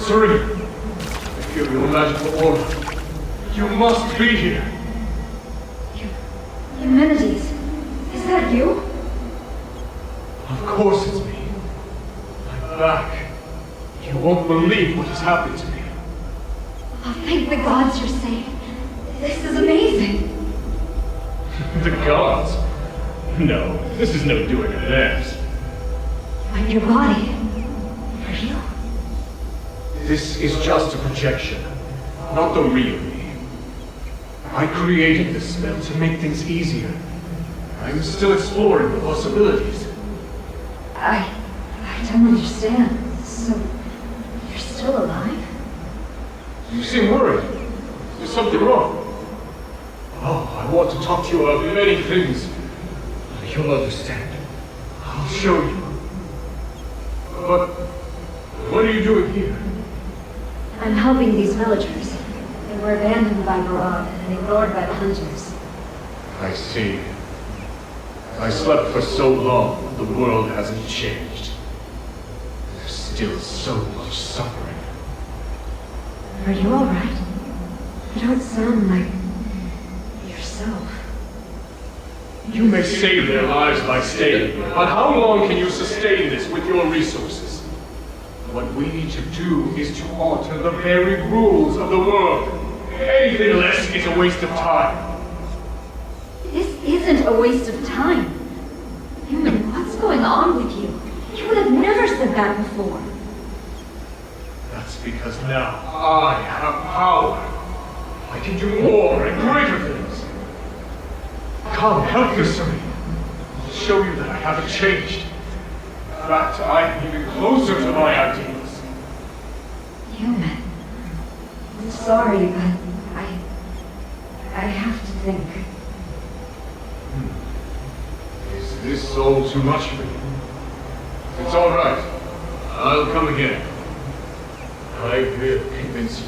Serene, I feel your magical aura. You must be here. Eumenides, is that you? Of course it's me. I'm back. You won't believe what has happened to me. Oh, thank the gods you're safe. This is amazing. The gods? No, this is no doing of theirs. But your body. Real? This is just a projection, not the real me. I created this spell to make things easier. I'm still exploring the possibilities. I don't understand. So, you're still alive? You seem worried. Is something wrong? Oh, I want to talk to you about many things. You'll understand. I'll show you. But what are you doing here? I'm helping these villagers. They were abandoned by Barad and ignored by the hunters. I see. I slept for so long, the world hasn't changed. There's still so much suffering. Are you alright? You don't sound like yourself. You may save their lives by staying, but how long can you sustain this with your resources? What we need to do is to alter the very rules of the world. Anything less is a waste of time. This isn't a waste of time. Human, what's going on with you? You would have never said that before. That's because now I have power. I can do more and greater things. Come, help me, Serene. I'll show you that I haven't changed. In fact, I'm even closer to my ideals. Human. I'm sorry, but I have to think. Is this all too much for you? It's all right. I'll come again. I will convince you.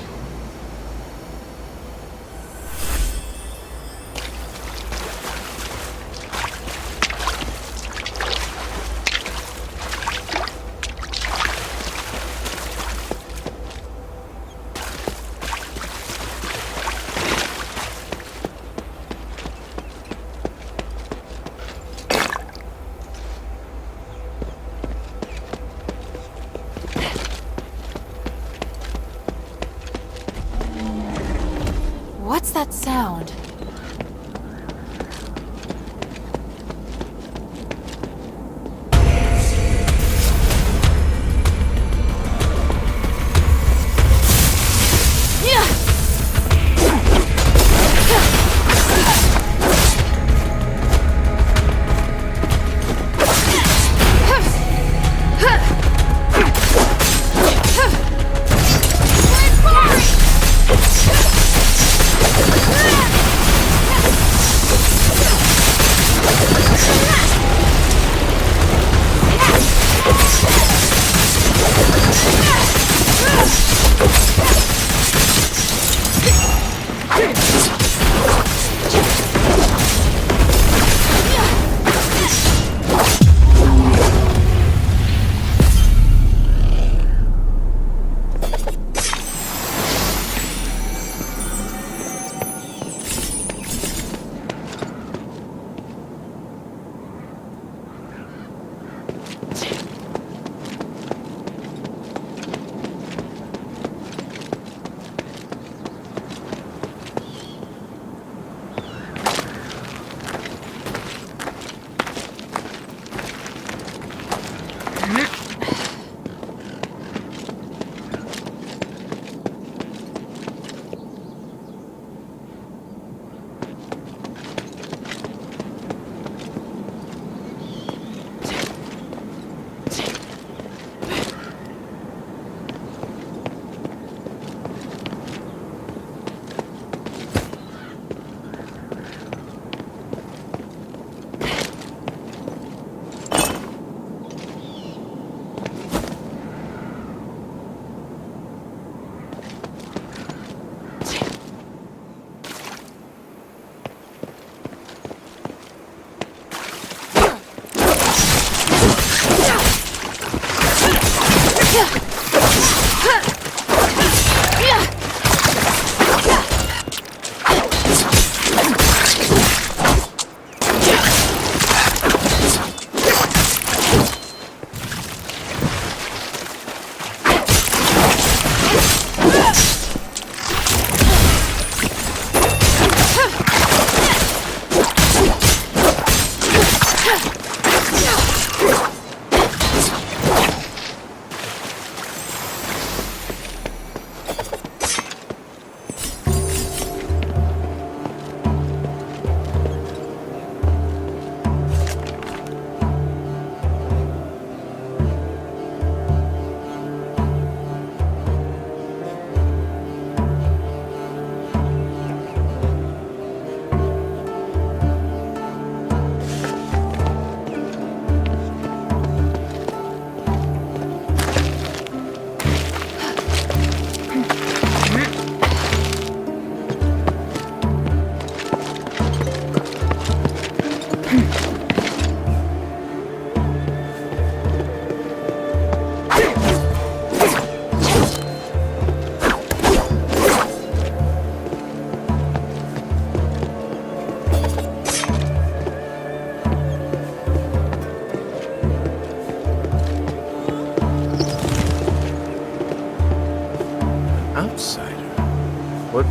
What's that sound?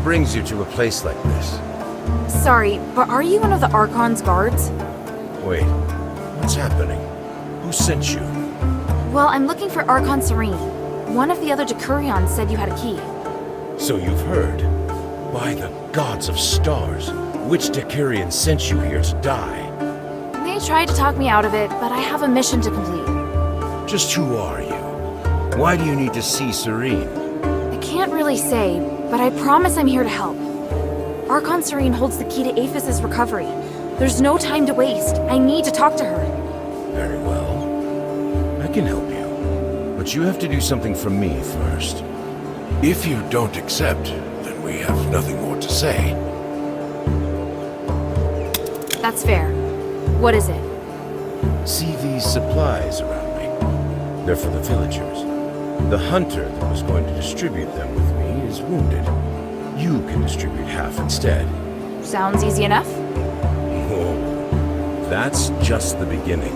brings you to a place like this? Sorry, but are you one of the Archon's guards? Wait, what's happening? Who sent you? Well, I'm looking for Archon Serene. One of the other Decurions said you had a key. So you've heard. By the gods of stars, which Decurion sent you here to die? They tried to talk me out of it, but I have a mission to complete. Just who are you? Why do you need to see Serene? I can't really say, but I promise I'm here to help. Archon Serene holds the key to Afes's recovery. There's no time to waste. I need to talk to her. Very well. I can help you. But you have to do something for me first. If you don't accept, then we have nothing more to say. That's fair. What is it? See these supplies around me? They're for the villagers. The hunter that was going to distribute them with me is wounded. You can distribute half instead. Sounds easy enough. Oh, that's just the beginning.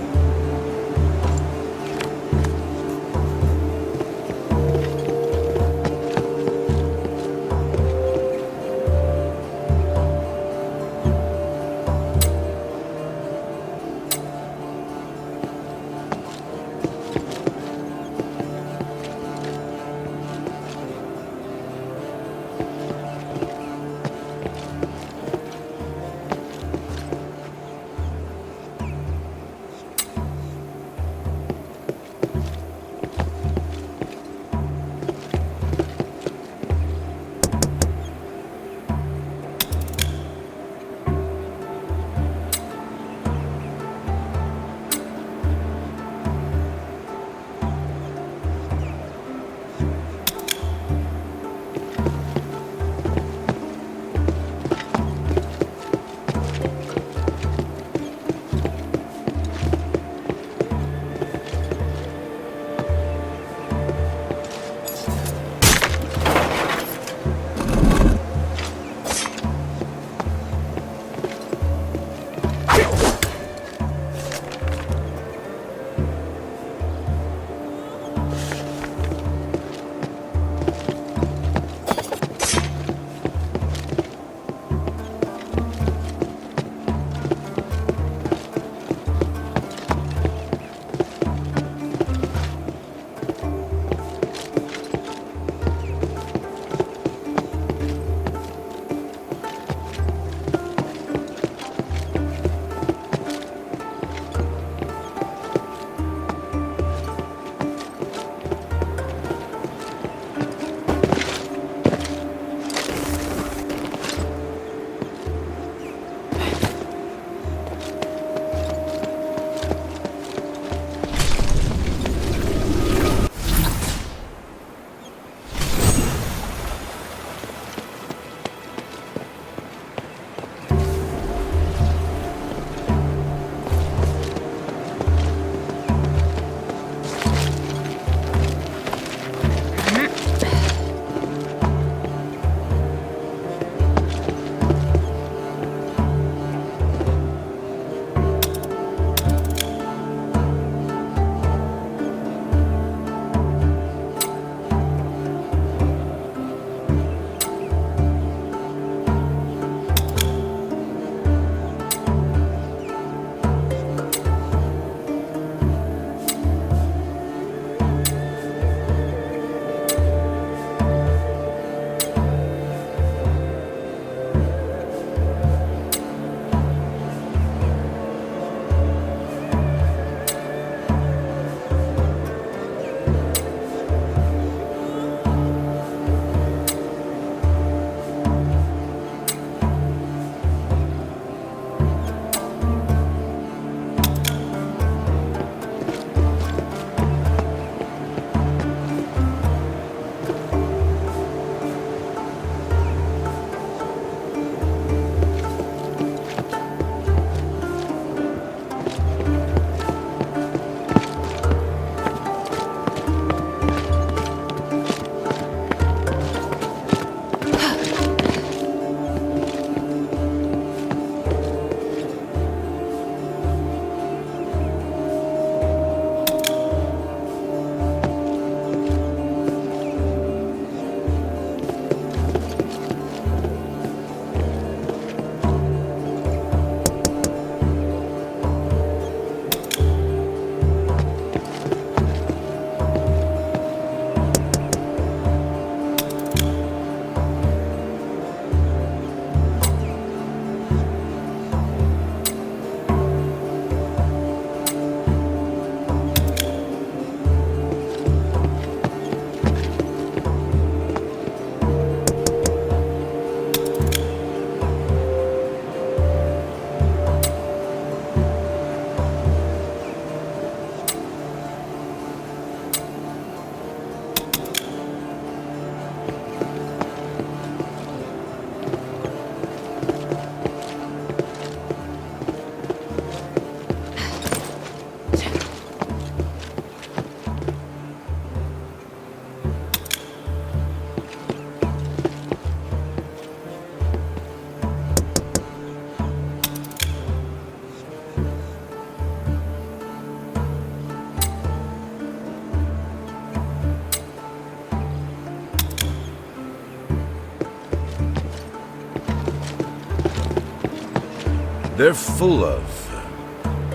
They're full of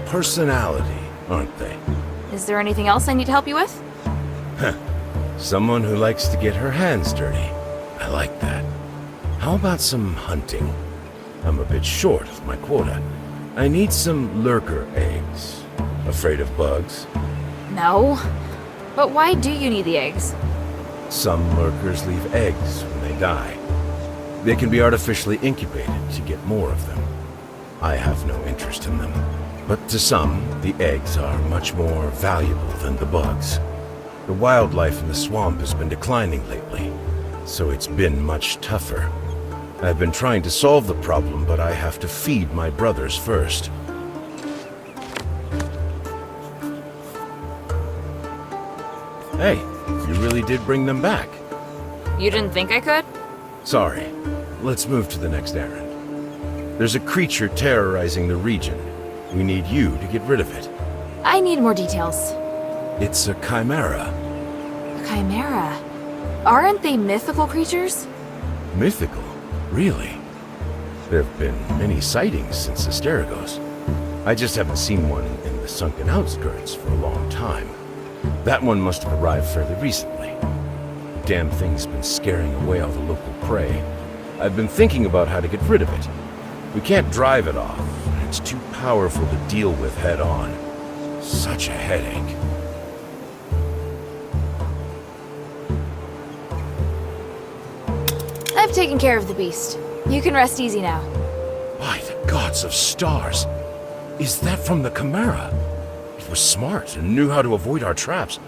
personality, aren't they? Is there anything else I need to help you with? Someone who likes to get her hands dirty. I like that. How about some hunting? I'm a bit short of my quota. I need some lurker eggs. Afraid of bugs? No. But why do you need the eggs? Some lurkers leave eggs when they die. They can be artificially incubated to get more of them. I have no interest in them. But to some, the eggs are much more valuable than the bugs. The wildlife in the swamp has been declining lately, so it's been much tougher. I've been trying to solve the problem, but I have to feed my brothers first. Hey, you really did bring them back. You didn't think I could? Sorry. Let's move to the next errand. There's a creature terrorizing the region. We need you to get rid of it. I need more details. It's a chimera. A chimera? Aren't they mythical creatures? Mythical? Really? There have been many sightings since Asterigos. I just haven't seen one in the sunken outskirts for a long time. That one must have arrived fairly recently. The damn thing's been scaring away all the local prey. I've been thinking about how to get rid of it. We can't drive it off. It's too powerful to deal with head on. Such a headache. I've taken care of the beast. You can rest easy now. By the gods of stars! Is that from the Chimera? It was smart and knew how to avoid our traps.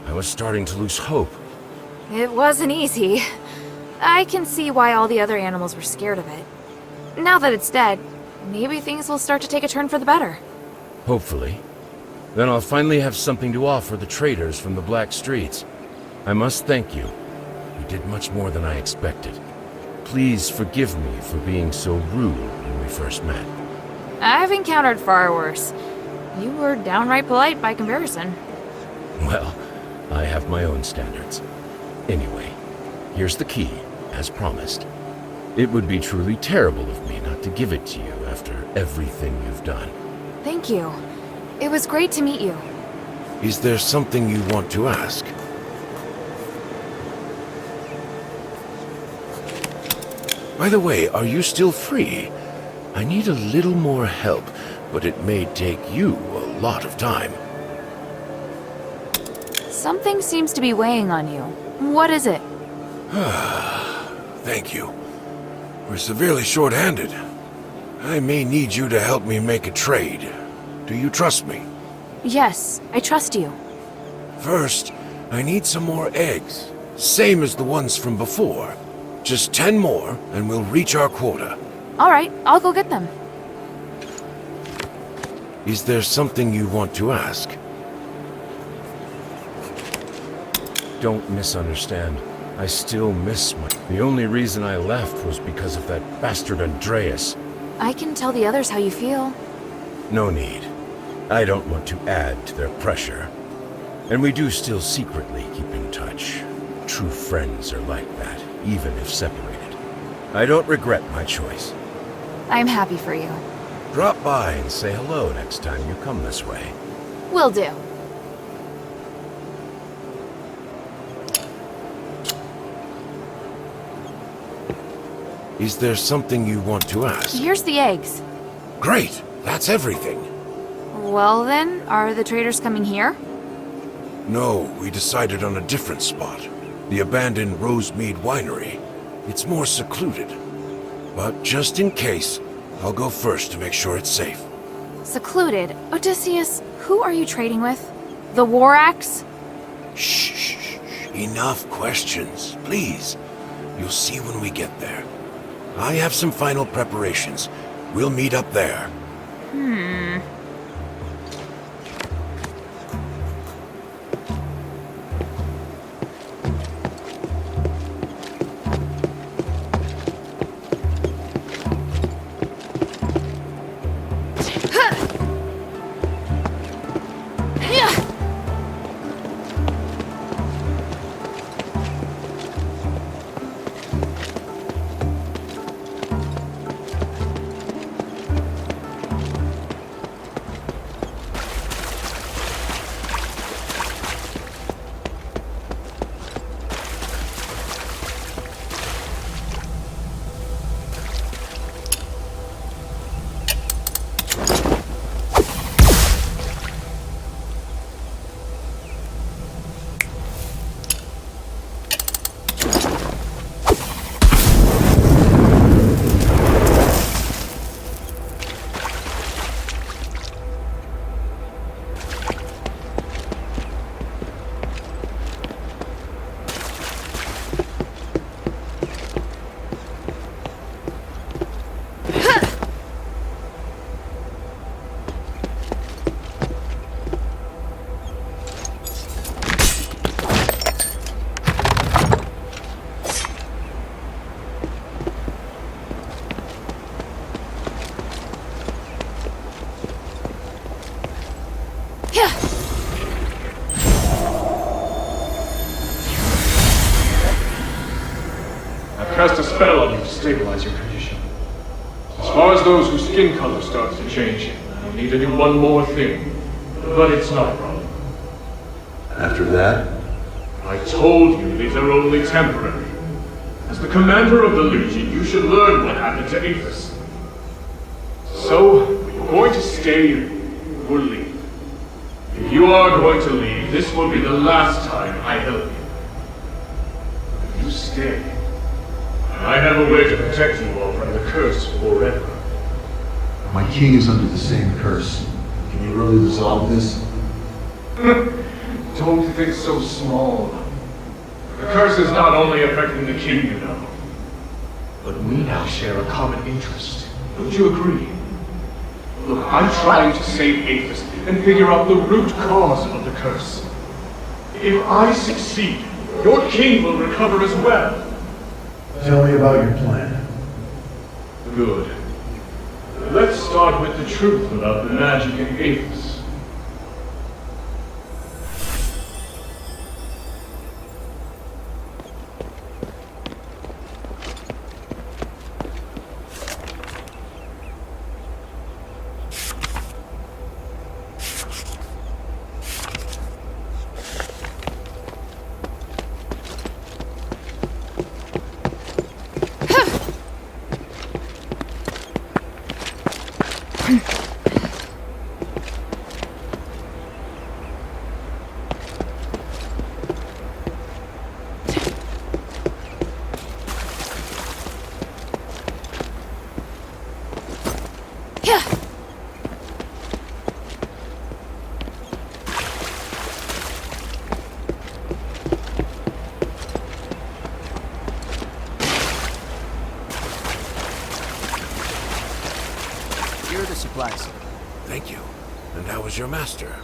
I was starting to lose hope. It wasn't easy. I can see why all the other animals were scared of it. Now that it's dead, maybe things will start to take a turn for the better. Hopefully. Then I'll finally have something to offer the traders from the Black Streets. I must thank you. You did much more than I expected. Please forgive me for being so rude when we first met. I've encountered far worse. You were downright polite by comparison. Well, I have my own standards. Anyway, here's the key, as promised. It would be truly terrible of me not to give it to you after everything you've done. Thank you. It was great to meet you. Is there something you want to ask? By the way, are you still free? I need a little more help, but it may take you a lot of time. Something seems to be weighing on you. What is it? Thank you. We're severely short-handed. I may need you to help me make a trade. Do you trust me? Yes, I trust you. First, I need some more eggs. Same as the ones from before. Just 10 more, and we'll reach our quota. All right, I'll go get them. Is there something you want to ask? Don't misunderstand. I still miss my... The only reason I left was because of that bastard Andreas. I can tell the others how you feel. No need. I don't want to add to their pressure. And we do still secretly keep in touch. True friends are like that, even if separated. I don't regret my choice. I'm happy for you. Drop by and say hello next time you come this way. Will do. Is there something you want to ask? Here's the eggs. Great! That's everything. Well then, are the traders coming here? No, we decided on a different spot. The abandoned Rosemead Winery. It's more secluded. But just in case, I'll go first to make sure it's safe. Secluded? Odysseus, who are you trading with? The War Axe? Shh. Enough questions, please. You'll see when we get there. I have some final preparations. We'll meet up there. I've cast a spell on you to stabilize your condition. As far as those whose skin color starts to change, I need to do one more thing. But it's not a problem. After that? I told you these are only temporary. As the commander of the Legion, you should learn what happened to Afes. So, you're going to stay or leave. If you are going to leave, this will be the last time I help you. If you stay, I have a way to protect you all from the curse forever. My king is under the same curse. Can you really resolve this? Don't think so small. The curse is not only affecting the king, you know, but we now share a common interest. Don't you agree? Look, I'm trying to save Afes and figure out the root cause of the curse. If I succeed, your king will recover as well. Tell me about your plan. Good. Let's start with the truth about the magic in Afes. Supplies. Thank you. And how is your master?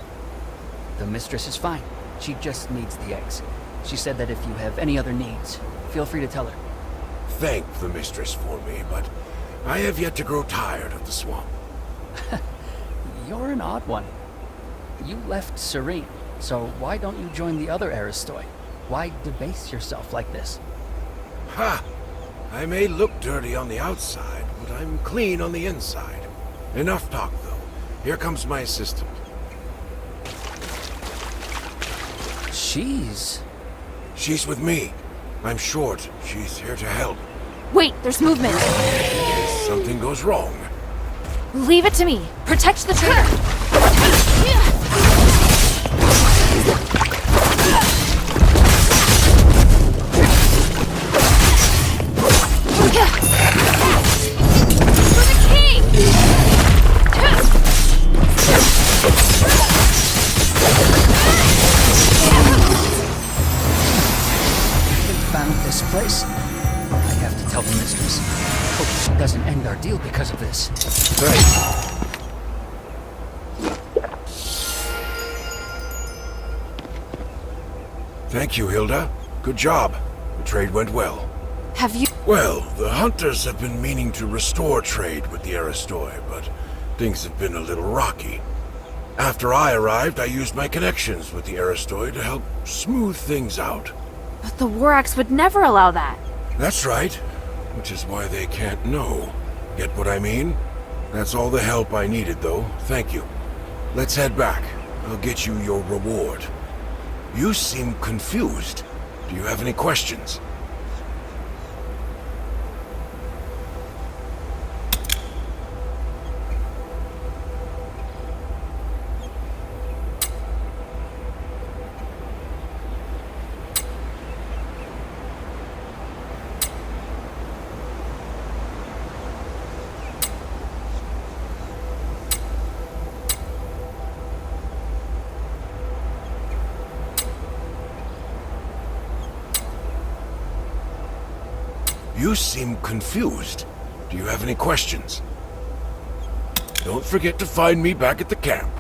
The mistress is fine. She just needs the eggs. She said that if you have any other needs, feel free to tell her. Thank the mistress for me, but I have yet to grow tired of the swamp. You're an odd one. You left Serene, so why don't you join the other Aristoi? Why debase yourself like this? Ha! I may look dirty on the outside, but I'm clean on the inside. Enough talk, though. Here comes my assistant. She's with me. I'm short. She's here to help. Wait, there's movement. In case something goes wrong. Leave it to me. Protect the traitor. this place. I have to tell the mistress. Hope she doesn't end our deal because of this. Right. Thank you, Hilda. Good job. The trade went well. Have you... Well, the hunters have been meaning to restore trade with the Aristoi, but things have been a little rocky. After I arrived, I used my connections with the Aristoi to help smooth things out. But the War Axe would never allow that. That's right, which is why they can't know. Get what I mean? That's all the help I needed, though. Thank you. Let's head back. I'll get you your reward. You seem confused. Do you have any questions? You seem confused. Do you have any questions? Don't forget to find me back at the camp.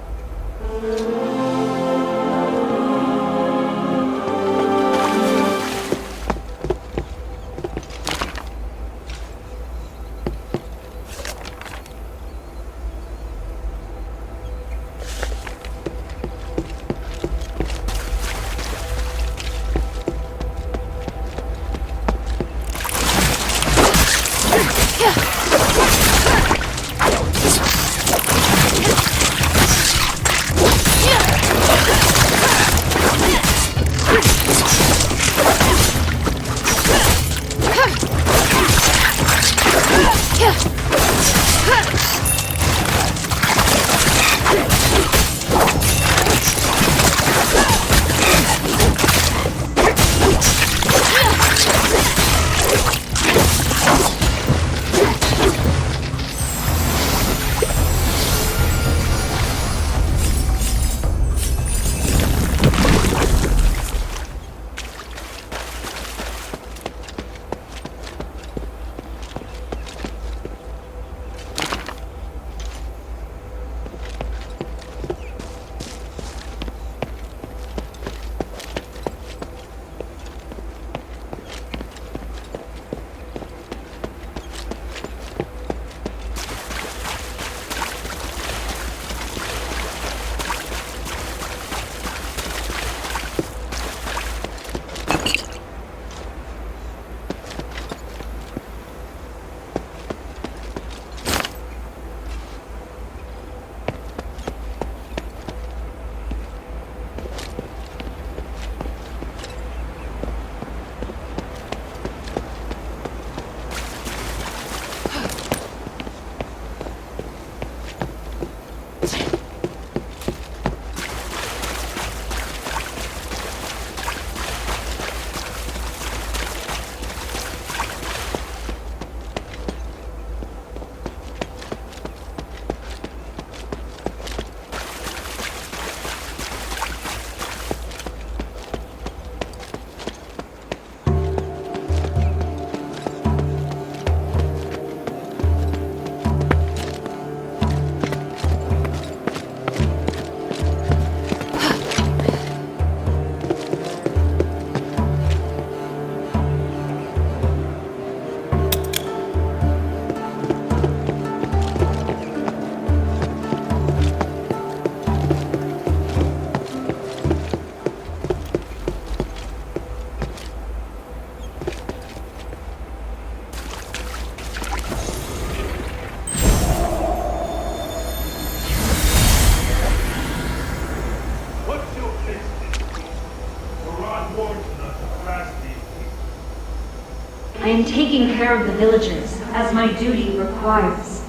I am taking care of the villagers, as my duty requires.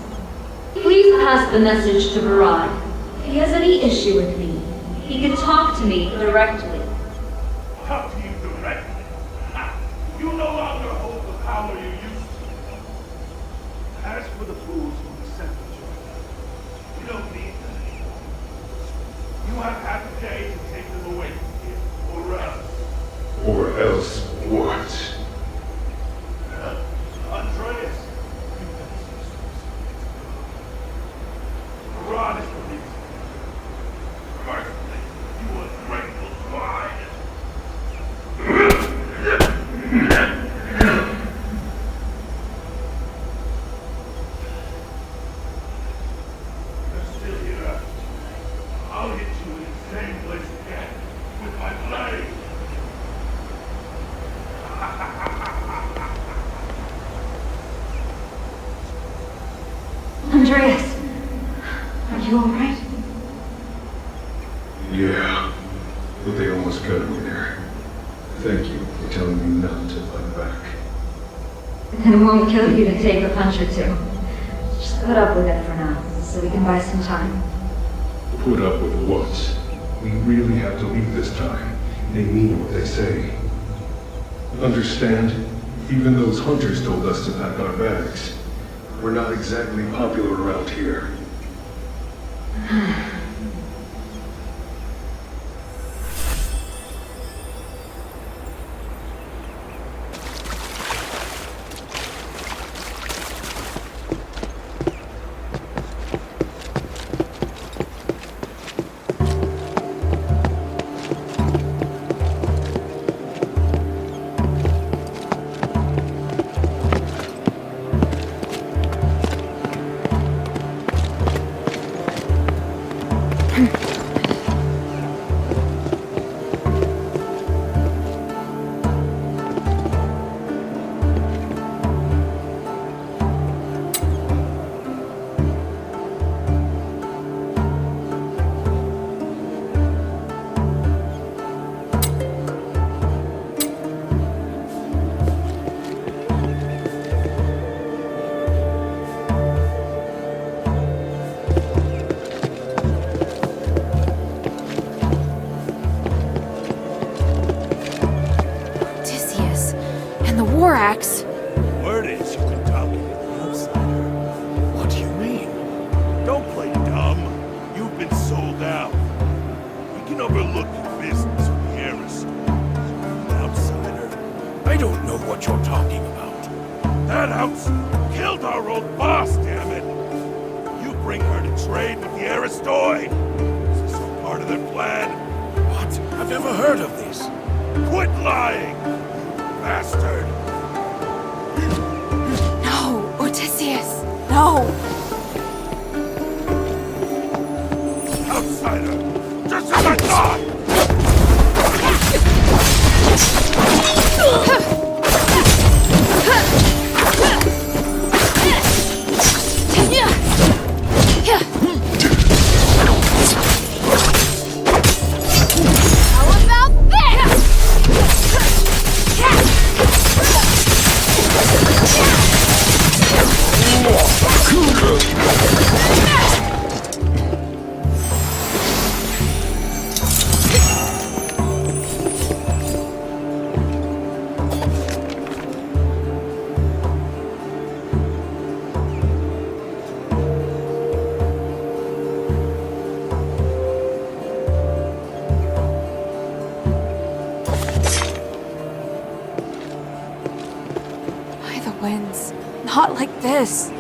Please pass the message to Barad. If he has any issue with me, he can talk to me directly. Talk to you directly? You no longer hold the power you used to. As for the fools who sent the joy, you don't need them anymore. You have half a day to take them away from here, or else. Or else what? Andreas, Rod is the reason. Personally, you ungrateful swine. I'm still here after tonight. I'll hit you in the same place again, with my blade. Andreas, are you alright? Yeah, but they almost got me there. Thank you for telling me not to fight back. And it won't kill you to take a punch or two. Just put up with it for now, so we can buy some time. Put up with what? We really have to leave this time. They mean what they say. Understand? Even those hunters told us to pack our bags. We're not exactly popular around here. Axe. Word is you've been talking to the outsider. What do you mean? Don't play dumb. You've been sold out. We can overlook your business with the heiress. An outsider. I don't know what you're talking about. That outsider killed our old boss, damn it. You bring her to trade with the Aristoi. Is this all part of their plan? What? I've never heard of this. Quit lying, you bastard! No, Odysseus, no! Outsider! Just as I thought! Not like this.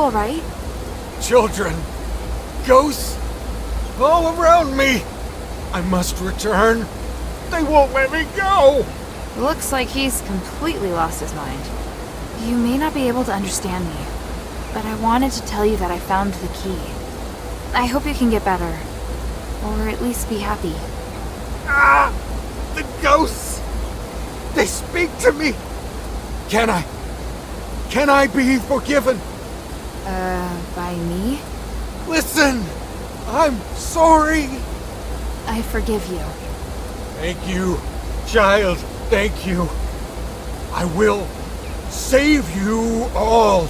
alright? Children. Ghosts. All around me. I must return. They won't let me go. Looks like he's completely lost his mind. You may not be able to understand me, but I wanted to tell you that I found the key. I hope you can get better. Or at least be happy. Ah! The ghosts! They speak to me! Can I be forgiven? By me? Listen! I'm sorry! I forgive you. Thank you, child. Thank you. I will save you all.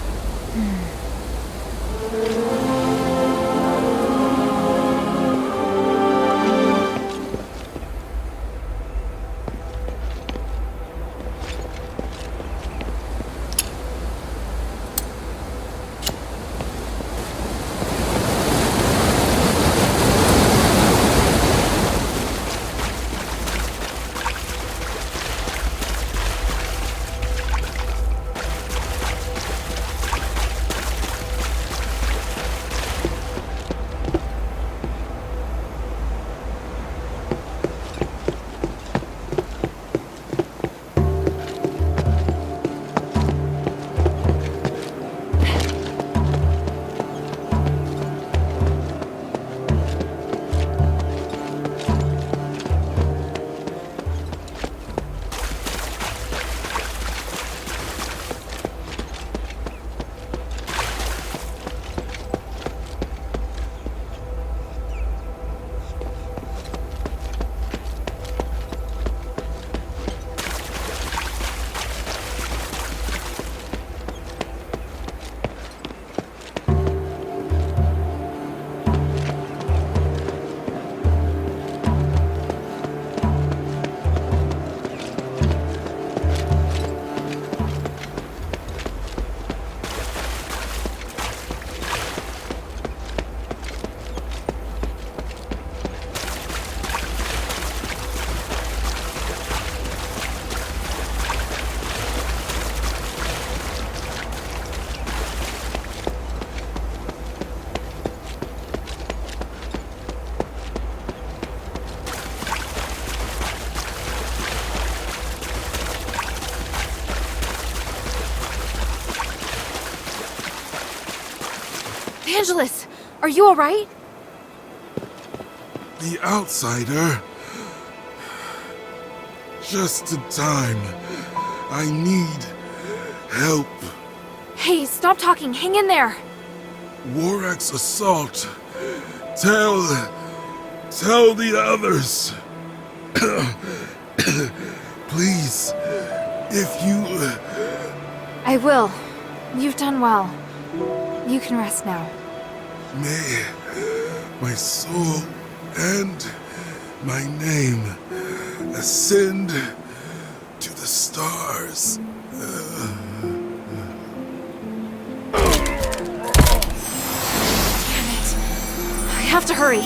Angelus, are you alright? The outsider. Just in time. I need help. Hey, stop talking. Hang in there. Warak's assault. Tell the others. Please, if you... I will. You've done well. You can rest now. May my soul and my name ascend to the stars. Damn it. I have to hurry.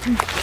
Intruder!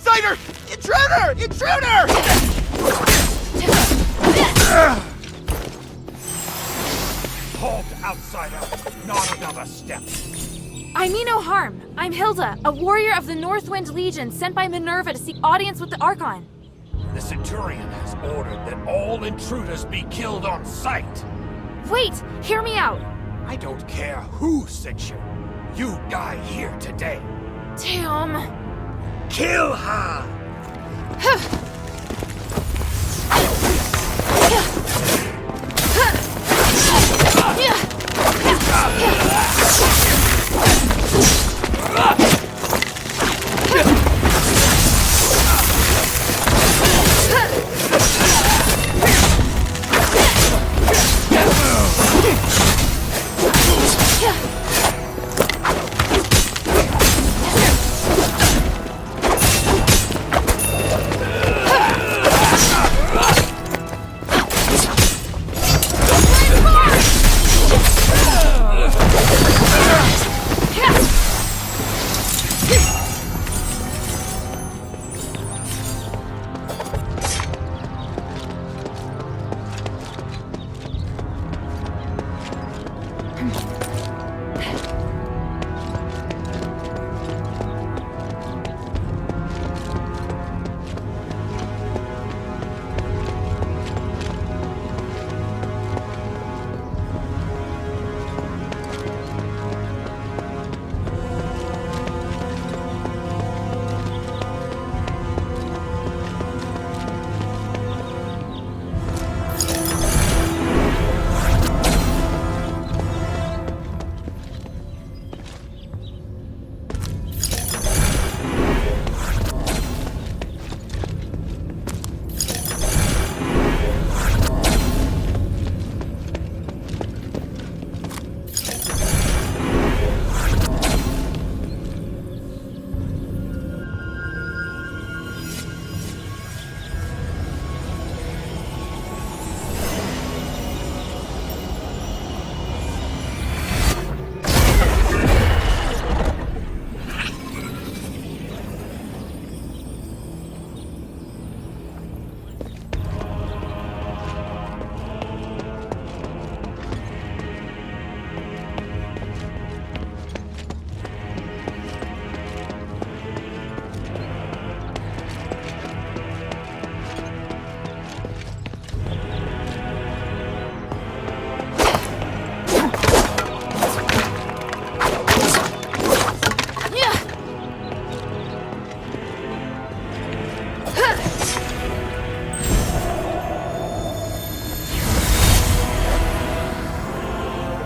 Outsider! Intruder! Intruder! Halt, outsider! Not another step! I mean no harm. I'm Hilda, a warrior of the Northwind Legion sent by Minerva to seek audience with the Archon. The Centurion has ordered that all intruders be killed on sight. Wait, hear me out. I don't care who sent you. You die here today. Damn. Kill her!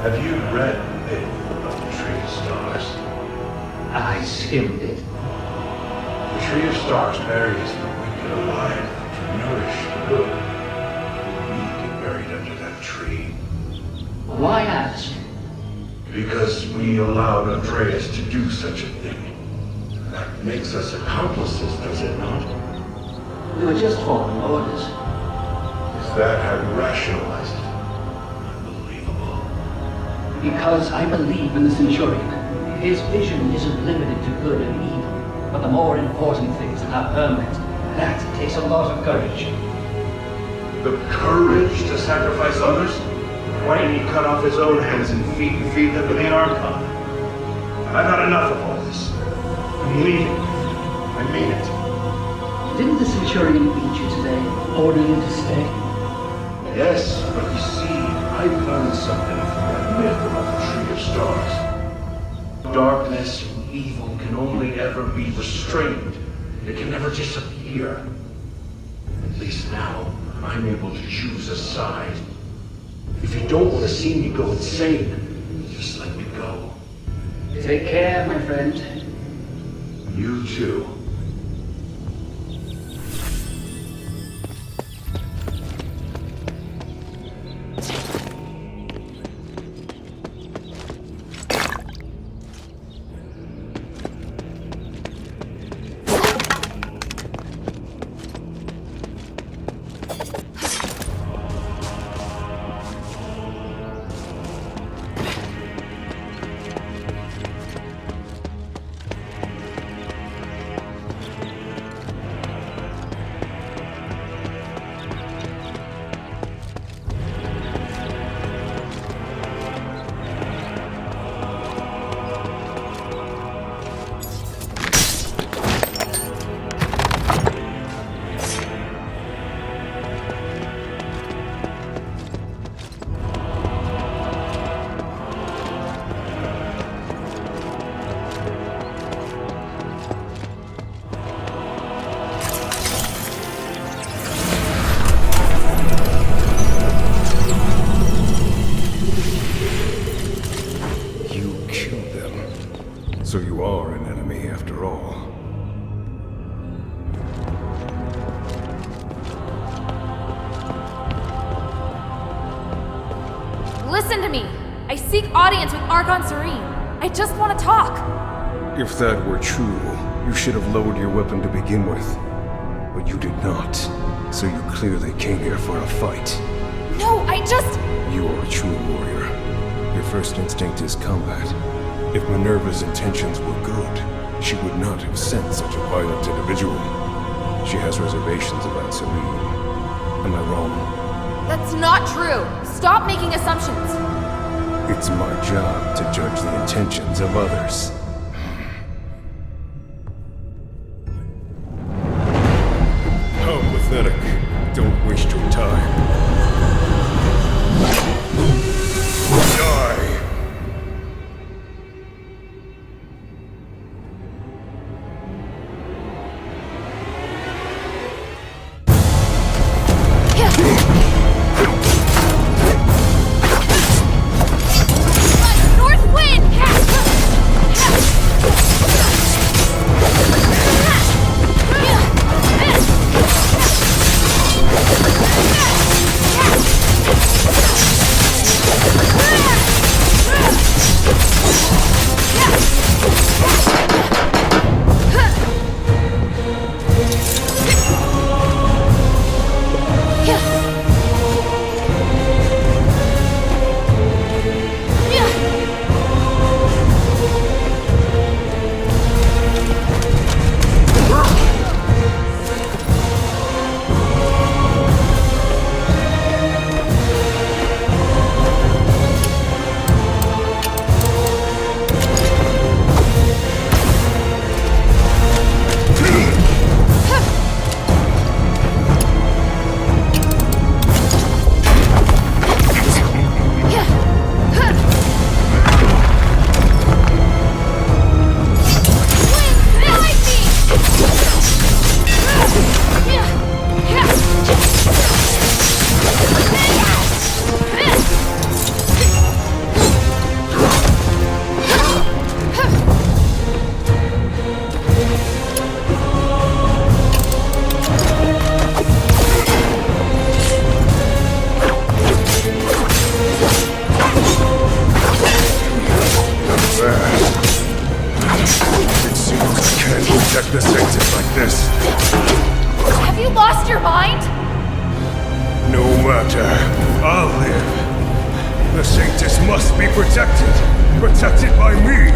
Have you read the myth of the Tree of Stars? I skimmed it. The Tree of Stars buries the wicked alive to nourish the good. We get buried under that tree. Why ask? Because we allowed Andreas to do such a thing. That makes us accomplices, does it not? We were just following orders. Is that how you rationalize it? Unbelievable. Because I believe in the Centurion. His vision isn't limited to good and evil, but the more important things that are permanent. That takes a lot of courage. The courage to sacrifice others? Why didn't he cut off his own hands and feet and feed them to the Archon? I've had enough of all this. I'm leaving. I mean it. Didn't the Centurion beat you today, order you to stay? Yes, but you see, I've learned something from that myth about the Tree of Stars. Darkness and evil can only ever be restrained. It can never disappear. At least now, I'm able to choose a side. If you don't want to see me go insane, just let me go. Take care, my friend. You too. So you are an enemy after all. Listen to me! I seek audience with Archon Serene. I just want to talk. If that were true, you should have lowered your weapon to begin with. But you did not. So you clearly came here for a fight. No, I just... You are a true warrior. Your first instinct is combat. If Minerva's intentions were good, she would not have sent such a violent individual. She has reservations about Serene. Am I wrong? That's not true. Stop making assumptions. It's my job to judge the intentions of others. How pathetic. Don't waste your time. Die! matter. I'll live. The Sanctus must be protected. Protected by me.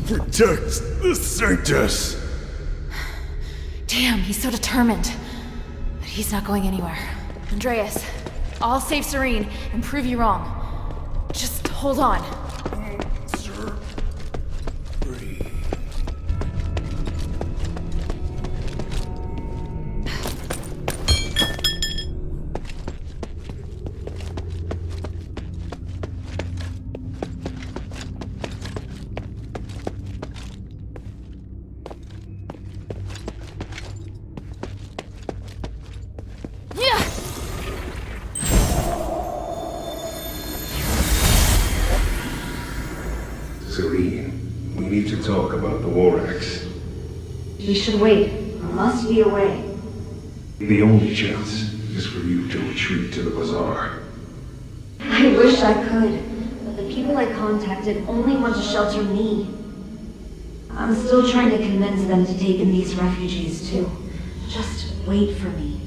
Protect the Sanctus! Damn, he's so determined. But he's not going anywhere. Andreas, I'll save Serene and prove you wrong. Just hold on. Sir. Serene, we need to talk about the war axe. We should wait. There must be a way. The only chance is for you to retreat to the bazaar. I wish I could, but the people I contacted only want to shelter me. I'm still trying to convince them to take in these refugees too. Just wait for me.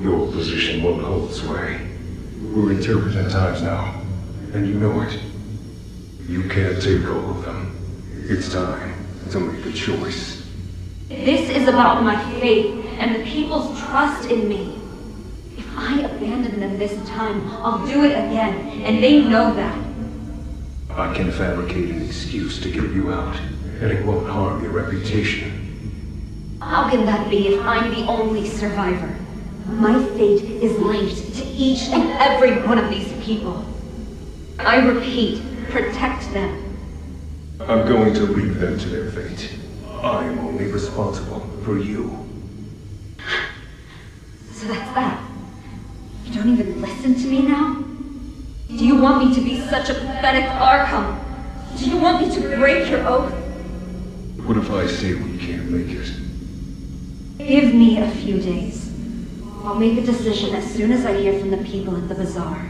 Your position won't hold sway. We're in turbulent times now, and you know it. You can't take all of them. It's time to make a choice. This is about my faith and the people's trust in me. If I abandon them this time, I'll do it again, and they know that. I can fabricate an excuse to get you out, and it won't harm your reputation. How can that be if I'm the only survivor? My fate is linked to each and every one of these people. I repeat, protect them. I'm going to leave them to their fate. I am only responsible for you. So that's that. You don't even listen to me now? Do you want me to be such a pathetic Archon? Do you want me to break your oath? What if I say we can't make it? Give me a few days. I'll make a decision as soon as I hear from the people at the bazaar.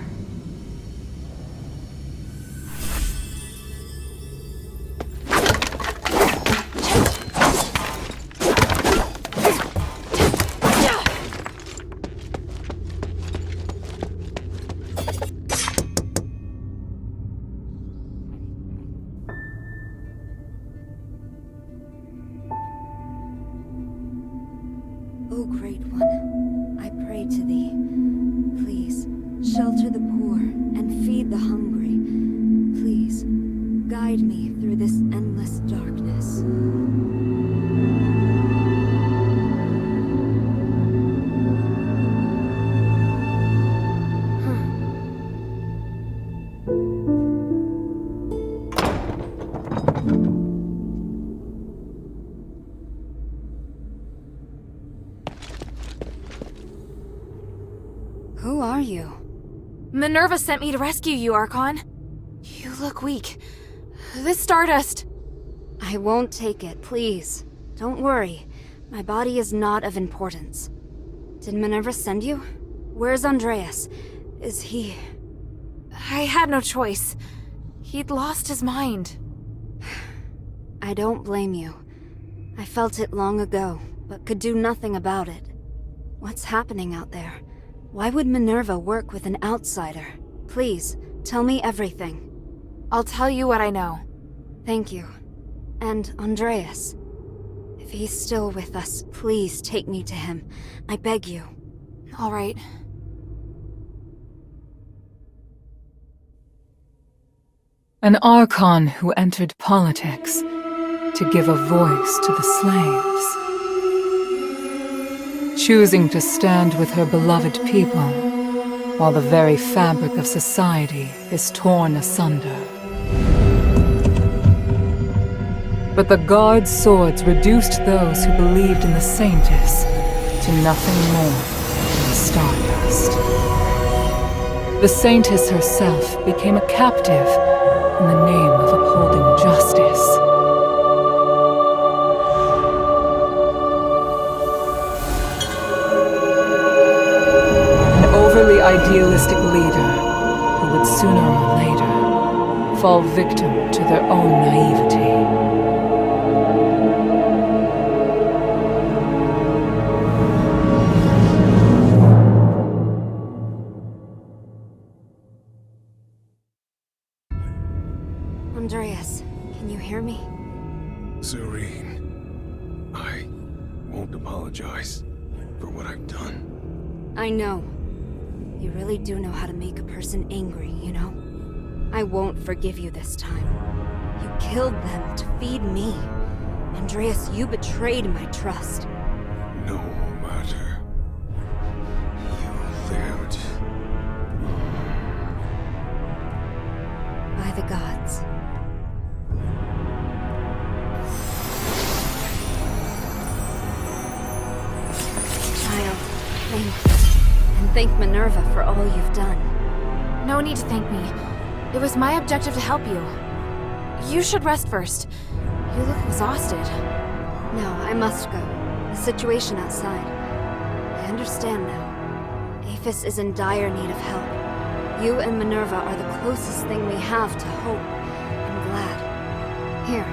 O Great One, I pray to thee. Please, shelter the poor and feed the hungry. Please, guide me through this endless darkness. Who are you? Minerva sent me to rescue you, Archon. You look weak. This stardust... I won't take it, please. Don't worry. My body is not of importance. Did Minerva send you? Where's Andreas? Is he... I had no choice. He'd lost his mind. I don't blame you. I felt it long ago, but could do nothing about it. What's happening out there? Why would Minerva work with an outsider? Please, tell me everything. I'll tell you what I know. Thank you. And Andreas. If he's still with us, please take me to him. I beg you. All right. An Archon who entered politics to give a voice to the slaves. Choosing to stand with her beloved people while the very fabric of society is torn asunder. But the Guard's swords reduced those who believed in the Saintess to nothing more than stardust. The Saintess herself became a captive in the name of upholding justice. An overly idealistic leader who would sooner or later fall victim to their own naivety. Andreas, can you hear me? Serene, I won't apologize for what I've done. I know. You really do know how to make a person angry, you know? I won't forgive you this time. You killed them to feed me. Andreas, you betrayed my trust. No matter. You lived. By the gods. Child, thank you. And thank Minerva for all you've done. No need to thank me. It was my objective to help you. You should rest first. You look exhausted. No, I must go. The situation outside. I understand now. Afes is in dire need of help. You and Minerva are the closest thing we have to hope. I'm glad. Here,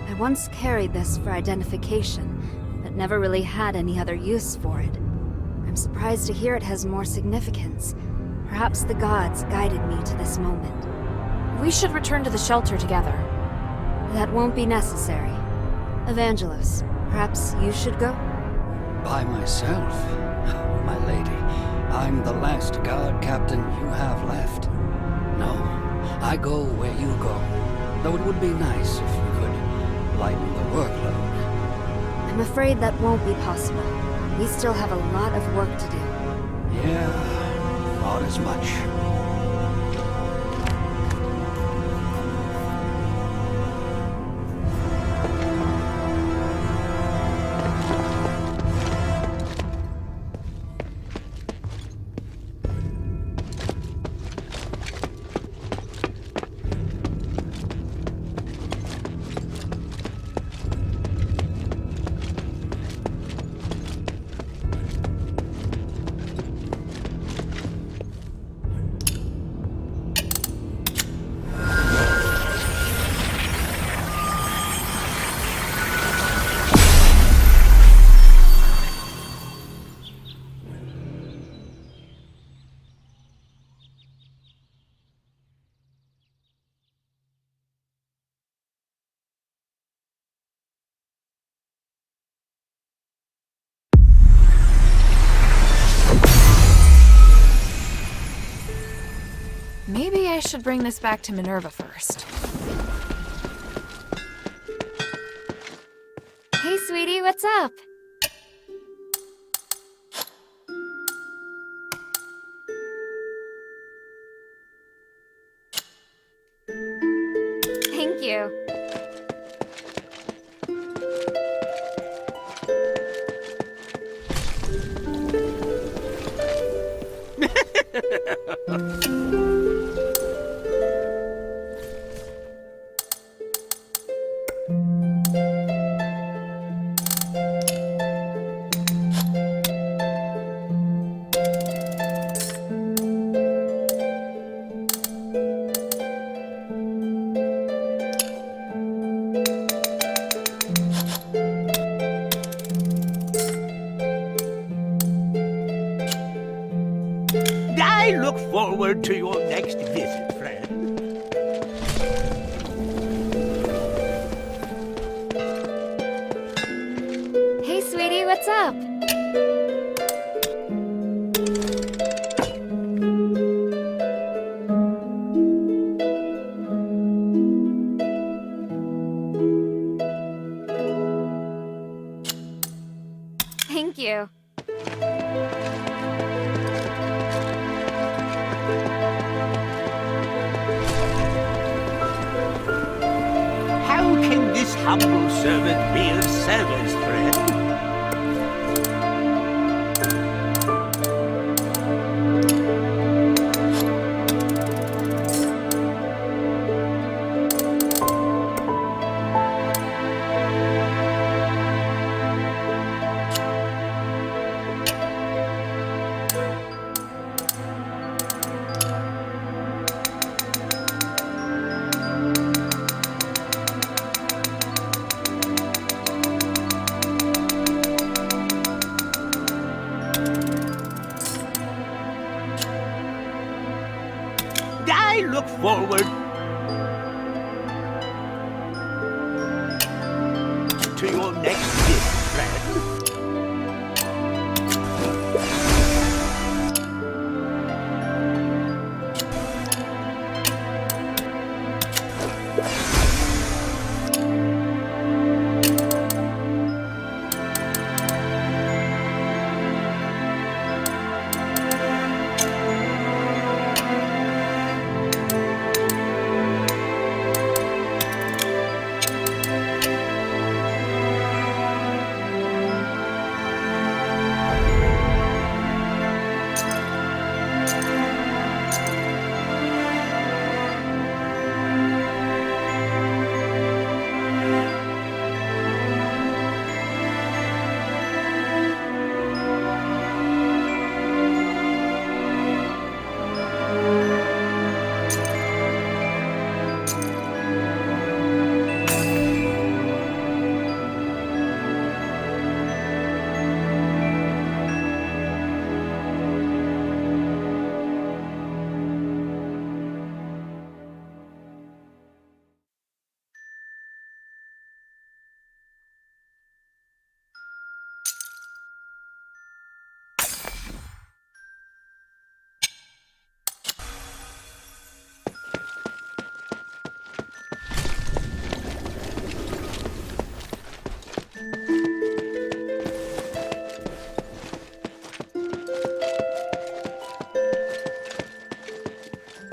I once carried this for identification, but never really had any other use for it. I'm surprised to hear it has more significance. Perhaps the gods guided me to this moment. We should return to the shelter together. That won't be necessary. Evangelos, perhaps you should go? By myself? My lady, I'm the last guard captain you have left. No, I go where you go. Though it would be nice if you could lighten the workload. I'm afraid that won't be possible. We still have a lot of work to do. Yeah, thought as much. Maybe I should bring this back to Minerva first. sweetie, what's up? Thank you. I look forward to your next visit, friend. Hey, sweetie, what's up? Thank you. How can this humble servant be of service, friend? I look forward to your next visit, friend.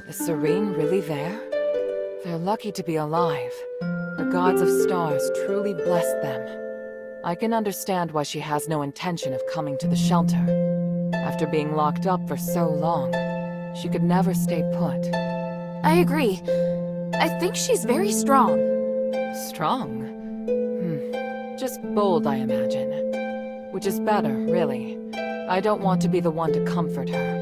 Is Serene really there? They're lucky to be alive. The gods of stars truly blessed them. I can understand why she has no intention of coming to the shelter. After being locked up for so long, she could never stay put. I agree. I think she's very strong. Strong? Just bold, I imagine. Which is better, really. I don't want to be the one to comfort her.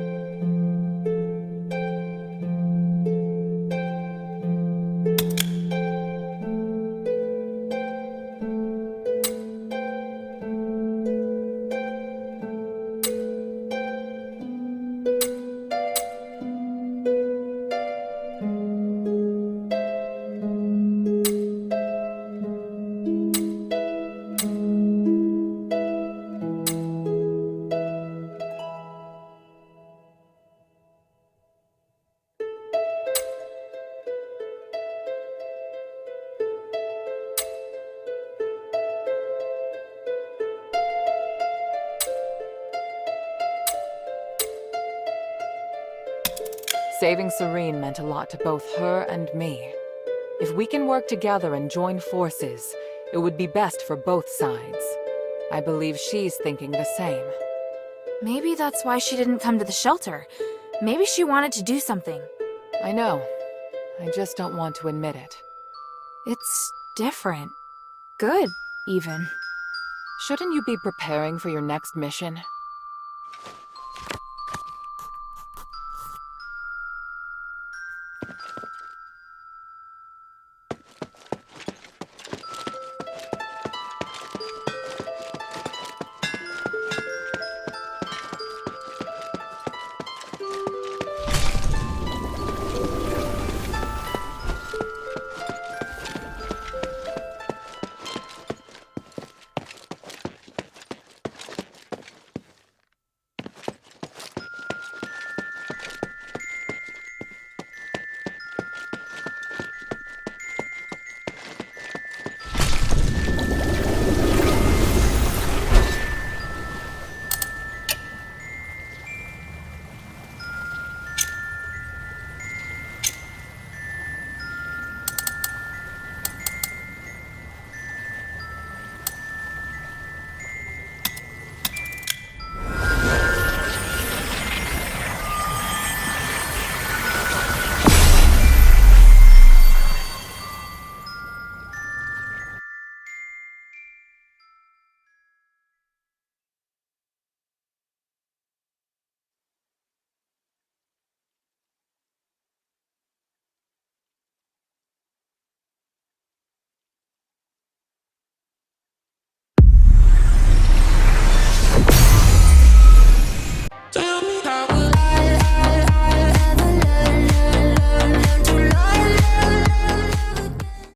Saving Serene meant a lot to both her and me. If we can work together and join forces, it would be best for both sides. I believe she's thinking the same. Maybe that's why she didn't come to the shelter. Maybe she wanted to do something. I know. I just don't want to admit it. It's different. Good, even. Shouldn't you be preparing for your next mission?